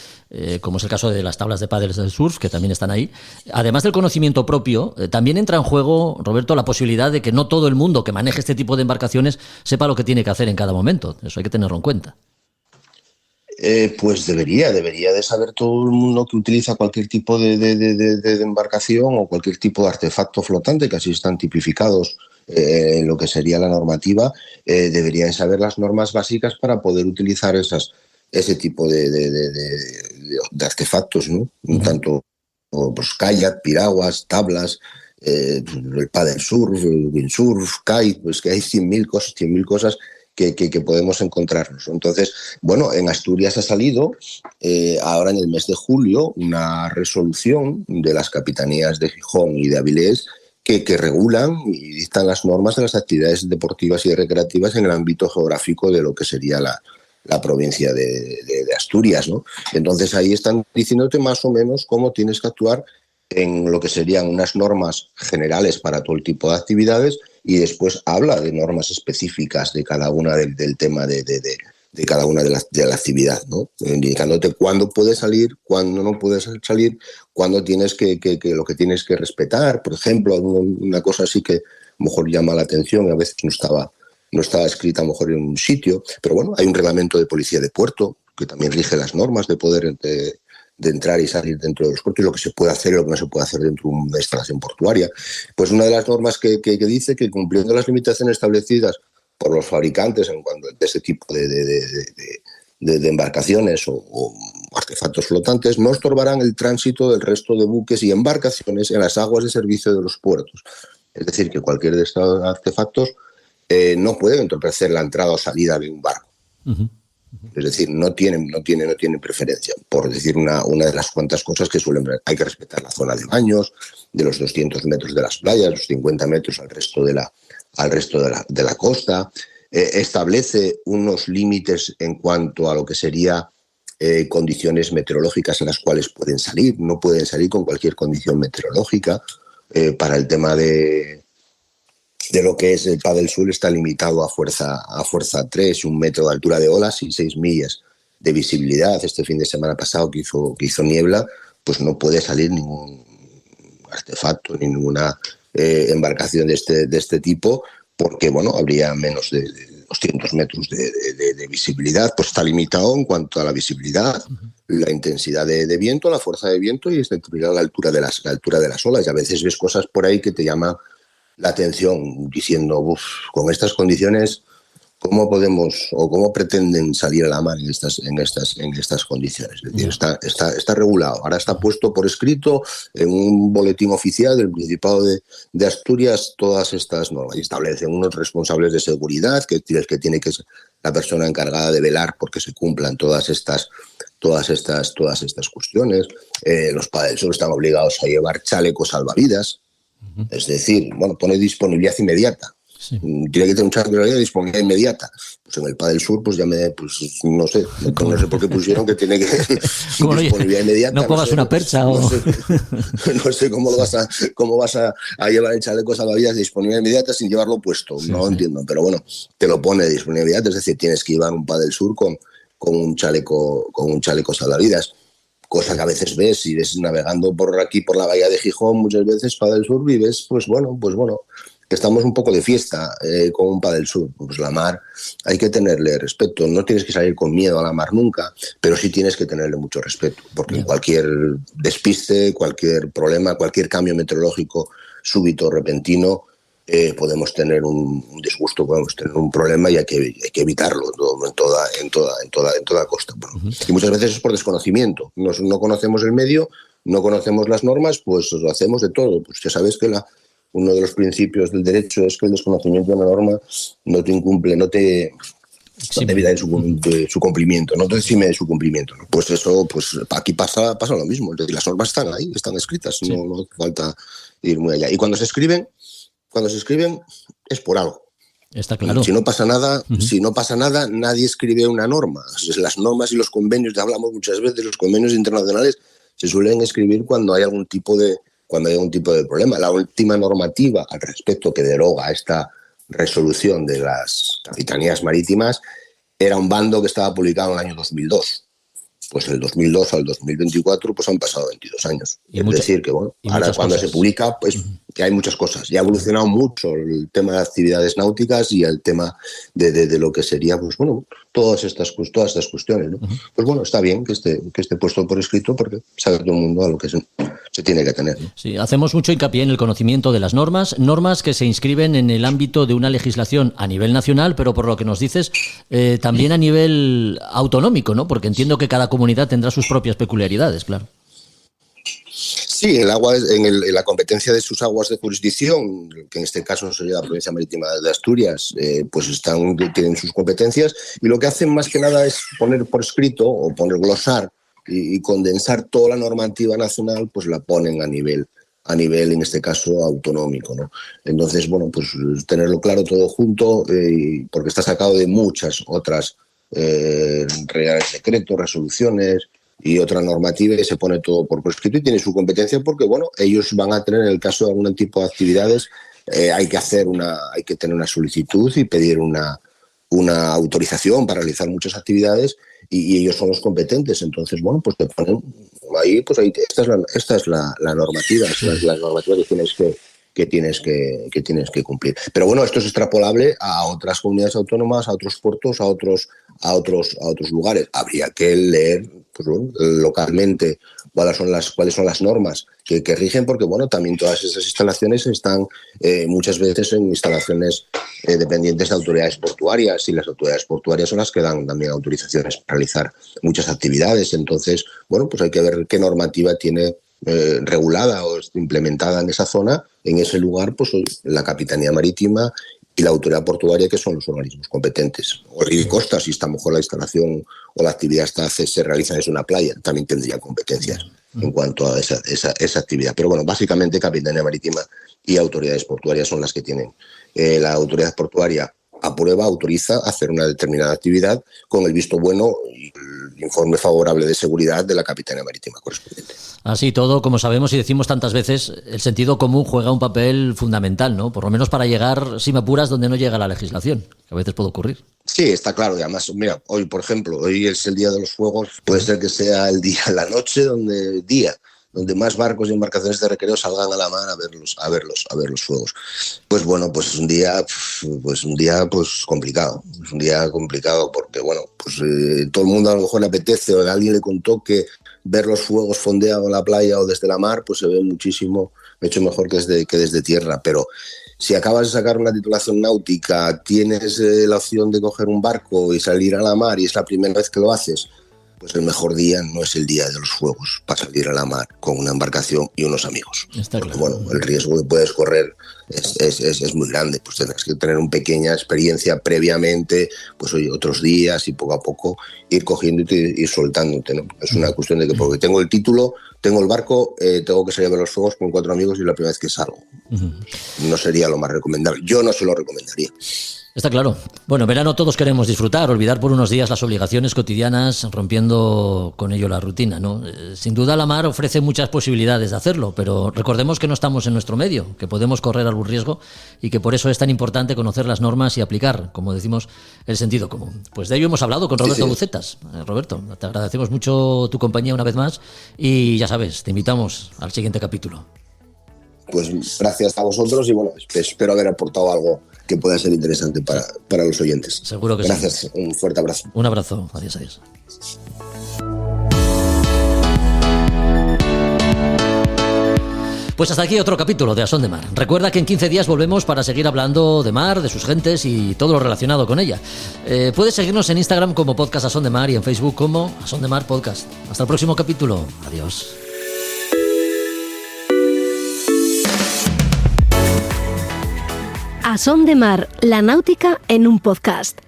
como es el caso de las tablas de pádel del surf, que también están ahí, además del conocimiento propio, también entra en juego, Roberto, la posibilidad de que no todo el mundo que maneje este tipo de embarcaciones sepa lo que tiene que hacer en cada momento. Eso hay que tenerlo en cuenta.
Pues debería de saber todo el mundo que utiliza cualquier tipo de embarcación o cualquier tipo de artefacto flotante, que así están tipificados en lo que sería la normativa. Debería de saber las normas básicas para poder utilizar ese tipo de artefactos, ¿no?
Uh-huh.
Tanto pues, kayak, piraguas, tablas, el paddle surf, el windsurf, kite, pues que hay 100.000 cosas que podemos encontrarnos. Entonces, bueno, en Asturias ha salido ahora en el mes de julio una resolución de las capitanías de Gijón y de Avilés que regulan y dictan las normas de las actividades deportivas y recreativas en el ámbito geográfico de lo que sería la provincia de Asturias, ¿no? Entonces ahí están diciéndote más o menos cómo tienes que actuar en lo que serían unas normas generales para todo el tipo de actividades, y después habla de normas específicas de cada una del tema de cada una de la actividad, ¿no? Indicándote cuándo puedes salir, cuándo no puedes salir, cuándo tienes que lo que tienes que respetar. Por ejemplo, una cosa así que a lo mejor llama la atención y a veces no estaba escrita a lo mejor en un sitio, pero bueno, hay un reglamento de policía de puerto que también rige las normas de poder de entrar y salir dentro de los puertos, lo que se puede hacer y lo que no se puede hacer dentro de una instalación portuaria. Pues una de las normas que dice que cumpliendo las limitaciones establecidas por los fabricantes en cuanto a este tipo de embarcaciones o artefactos flotantes, no estorbarán el tránsito del resto de buques y embarcaciones en las aguas de servicio de los puertos. Es decir, que cualquier de estos artefactos no puede entorpecer la entrada o salida de un barco. Uh-huh. Es decir, no tienen preferencia, por decir una de las cuantas cosas que suelen ver. Hay que respetar la zona de baños, de los 200 metros de las playas, los 50 metros al resto de la costa. Establece unos límites en cuanto a lo que sería condiciones meteorológicas en las cuales pueden salir. No pueden salir con cualquier condición meteorológica. Para el tema de lo que es el paddle surf está limitado a fuerza 3, 1 metro de altura de olas y 6 millas de visibilidad. Este fin de semana pasado que hizo niebla, pues no puede salir ningún artefacto ni ninguna embarcación de este tipo, porque bueno, habría menos de 200 metros de visibilidad. Pues está limitado en cuanto a la visibilidad, la intensidad de viento, la fuerza de viento, y está determinada la altura de las olas. Y a veces ves cosas por ahí que te llaman la atención, diciendo, con estas condiciones, ¿cómo podemos o cómo pretenden salir a la mar en estas condiciones? Es decir, está regulado. Ahora está puesto por escrito en un boletín oficial del Principado de Asturias todas estas normas, y establecen unos responsables de seguridad que tiene que ser la persona encargada de velar porque se cumplan todas estas cuestiones. Los paddle están obligados a llevar chalecos salvavidas. Es decir, bueno, pone disponibilidad inmediata. Sí. Tiene que tener un chaleco de disponibilidad inmediata. Pues en el paddle surf, pues no sé por qué pusieron que tiene que disponibilidad inmediata.
No pongas una percha o...
No sé cómo vas a llevar el chaleco salvavidas de disponibilidad inmediata sin llevarlo puesto. Sí, no entiendo, pero bueno, te lo pone de disponibilidad inmediata. Es decir, tienes que llevar un paddle surf con un chaleco salvavidas. Cosa que a veces ves navegando por aquí, por la bahía de Gijón, muchas veces paddle surf, y ves, pues bueno, que estamos un poco de fiesta con un paddle surf. Pues la mar hay que tenerle respeto. No tienes que salir con miedo a la mar nunca, pero sí tienes que tenerle mucho respeto, porque cualquier despiste, cualquier problema, cualquier cambio meteorológico súbito, repentino, podemos tener un disgusto, podemos tener un problema, y hay que evitarlo en toda costa. Bueno, y muchas veces es por desconocimiento. No conocemos el medio, no conocemos las normas, pues lo hacemos de todo. Pues ya sabes que uno de los principios del derecho es que el desconocimiento de una norma no te incumple, no te evita de su cumplimiento, no te exime de su cumplimiento, ¿no? Pues eso, pues aquí pasa lo mismo. Es decir, las normas están ahí, están escritas, sí. No hace falta ir muy allá. Y cuando se escriben es por algo.
Está claro.
Si no pasa nada, nadie escribe una norma. Las normas y los convenios, ya hablamos muchas veces, los convenios internacionales se suelen escribir cuando hay algún tipo de problema. La última normativa al respecto que deroga esta resolución de las capitanías marítimas era un bando que estaba publicado en el año 2002. pues el 2002 al 2024 pues han pasado 22 años.
Y
es decir, que bueno, ahora cuando se publica, pues que hay muchas cosas. Ya ha evolucionado mucho el tema de actividades náuticas y el tema de lo que sería, pues bueno, todas estas cuestiones, ¿no? Pues bueno, está bien que esté puesto por escrito porque sabe todo el mundo a lo que se tiene que tener, ¿no?
Sí, hacemos mucho hincapié en el conocimiento de las normas que se inscriben en el ámbito de una legislación a nivel nacional, pero por lo que nos dices, también a nivel autonómico, ¿no? Porque entiendo que cada comunidad tendrá sus propias peculiaridades, claro.
Sí, el agua en la competencia de sus aguas de jurisdicción, que en este caso sería la provincia marítima de Asturias, pues tienen sus competencias, y lo que hacen más que nada es poner por escrito o glosar y condensar toda la normativa nacional, pues la ponen a nivel en este caso autonómico, ¿no? Entonces, bueno, pues tenerlo claro todo junto, porque está sacado de muchas otras reales decretos, resoluciones y otra normativa, y se pone todo por escrito y tiene su competencia porque, bueno, ellos van a tener, en el caso de algún tipo de actividades, hay que tener una solicitud y pedir una autorización para realizar muchas actividades y ellos son los competentes. Entonces, bueno, pues te ponen ahí, pues ahí esta es la normativa, esta es la normativa que tienes que cumplir. Pero bueno, esto es extrapolable a otras comunidades autónomas, a otros puertos, a otros lugares. Habría que leer, pues bueno, localmente cuáles son las normas que rigen, porque bueno, también todas esas instalaciones están muchas veces en instalaciones dependientes de autoridades portuarias, y las autoridades portuarias son las que dan también autorizaciones para realizar muchas actividades. Entonces, bueno, pues hay que ver qué normativa tiene regulada o implementada en esa zona, en ese lugar, pues la Capitanía Marítima y la autoridad portuaria, que son los organismos competentes. O el Costa, si está mejor la instalación o la actividad se realiza desde una playa, también tendría competencias en cuanto a esa actividad. Pero bueno, básicamente Capitanía Marítima y autoridades portuarias son las que tienen. La autoridad portuaria autoriza hacer una determinada actividad con el visto bueno y el informe favorable de seguridad de la Capitanía Marítima correspondiente.
Así todo, como sabemos y decimos tantas veces, el sentido común juega un papel fundamental, ¿no? Por lo menos para llegar, si me apuras, donde no llega la legislación, que a veces puede ocurrir.
Sí, está claro. Y además, mira, hoy, por ejemplo, hoy es el día de los fuegos, puede ser que sea el día, la noche, donde más barcos y embarcaciones de recreo salgan a la mar a ver los fuegos. Pues bueno, pues es un día complicado. Es un día complicado porque, bueno, pues todo el mundo a lo mejor le apetece, o alguien le contó que ver los fuegos fondeados en la playa o desde la mar, pues se ve mucho mejor que desde tierra. Pero si acabas de sacar una titulación náutica, tienes la opción de coger un barco y salir a la mar y es la primera vez que lo haces, pues el mejor día no es el día de los fuegos para salir a la mar con una embarcación y unos amigos.
Está
porque,
claro.
bueno, el riesgo que puedes correr es muy grande. Pues tendrás que tener una pequeña experiencia previamente, pues oye, otros días, y poco a poco ir cogiéndote y ir soltándote, ¿no? Es una cuestión de que porque tengo el título, tengo el barco, tengo que salir a ver los fuegos con 4 amigos y es la primera vez que salgo. No sería lo más recomendable. Yo no se lo recomendaría.
Está claro. Bueno, en verano todos queremos disfrutar, olvidar por unos días las obligaciones cotidianas, rompiendo con ello la rutina, ¿no? Sin duda la mar ofrece muchas posibilidades de hacerlo, pero recordemos que no estamos en nuestro medio, que podemos correr algún riesgo y que por eso es tan importante conocer las normas y aplicar, como decimos, el sentido común. Pues de ello hemos hablado con Roberto Bucetas. Roberto, te agradecemos mucho tu compañía una vez más y ya sabes, te invitamos al siguiente capítulo.
Pues gracias a vosotros y bueno, espero haber aportado algo que pueda ser interesante para los oyentes.
Seguro que
gracias,
sí.
Un fuerte abrazo.
Un abrazo. Adiós, adiós. Pues hasta aquí otro capítulo de A Son de Mar. Recuerda que en 15 días volvemos para seguir hablando de mar, de sus gentes y todo lo relacionado con ella. Puedes seguirnos en Instagram como Podcast A Son de Mar y en Facebook como A Son de Mar Podcast. Hasta el próximo capítulo. Adiós.
A Son de Mar, la náutica en un podcast.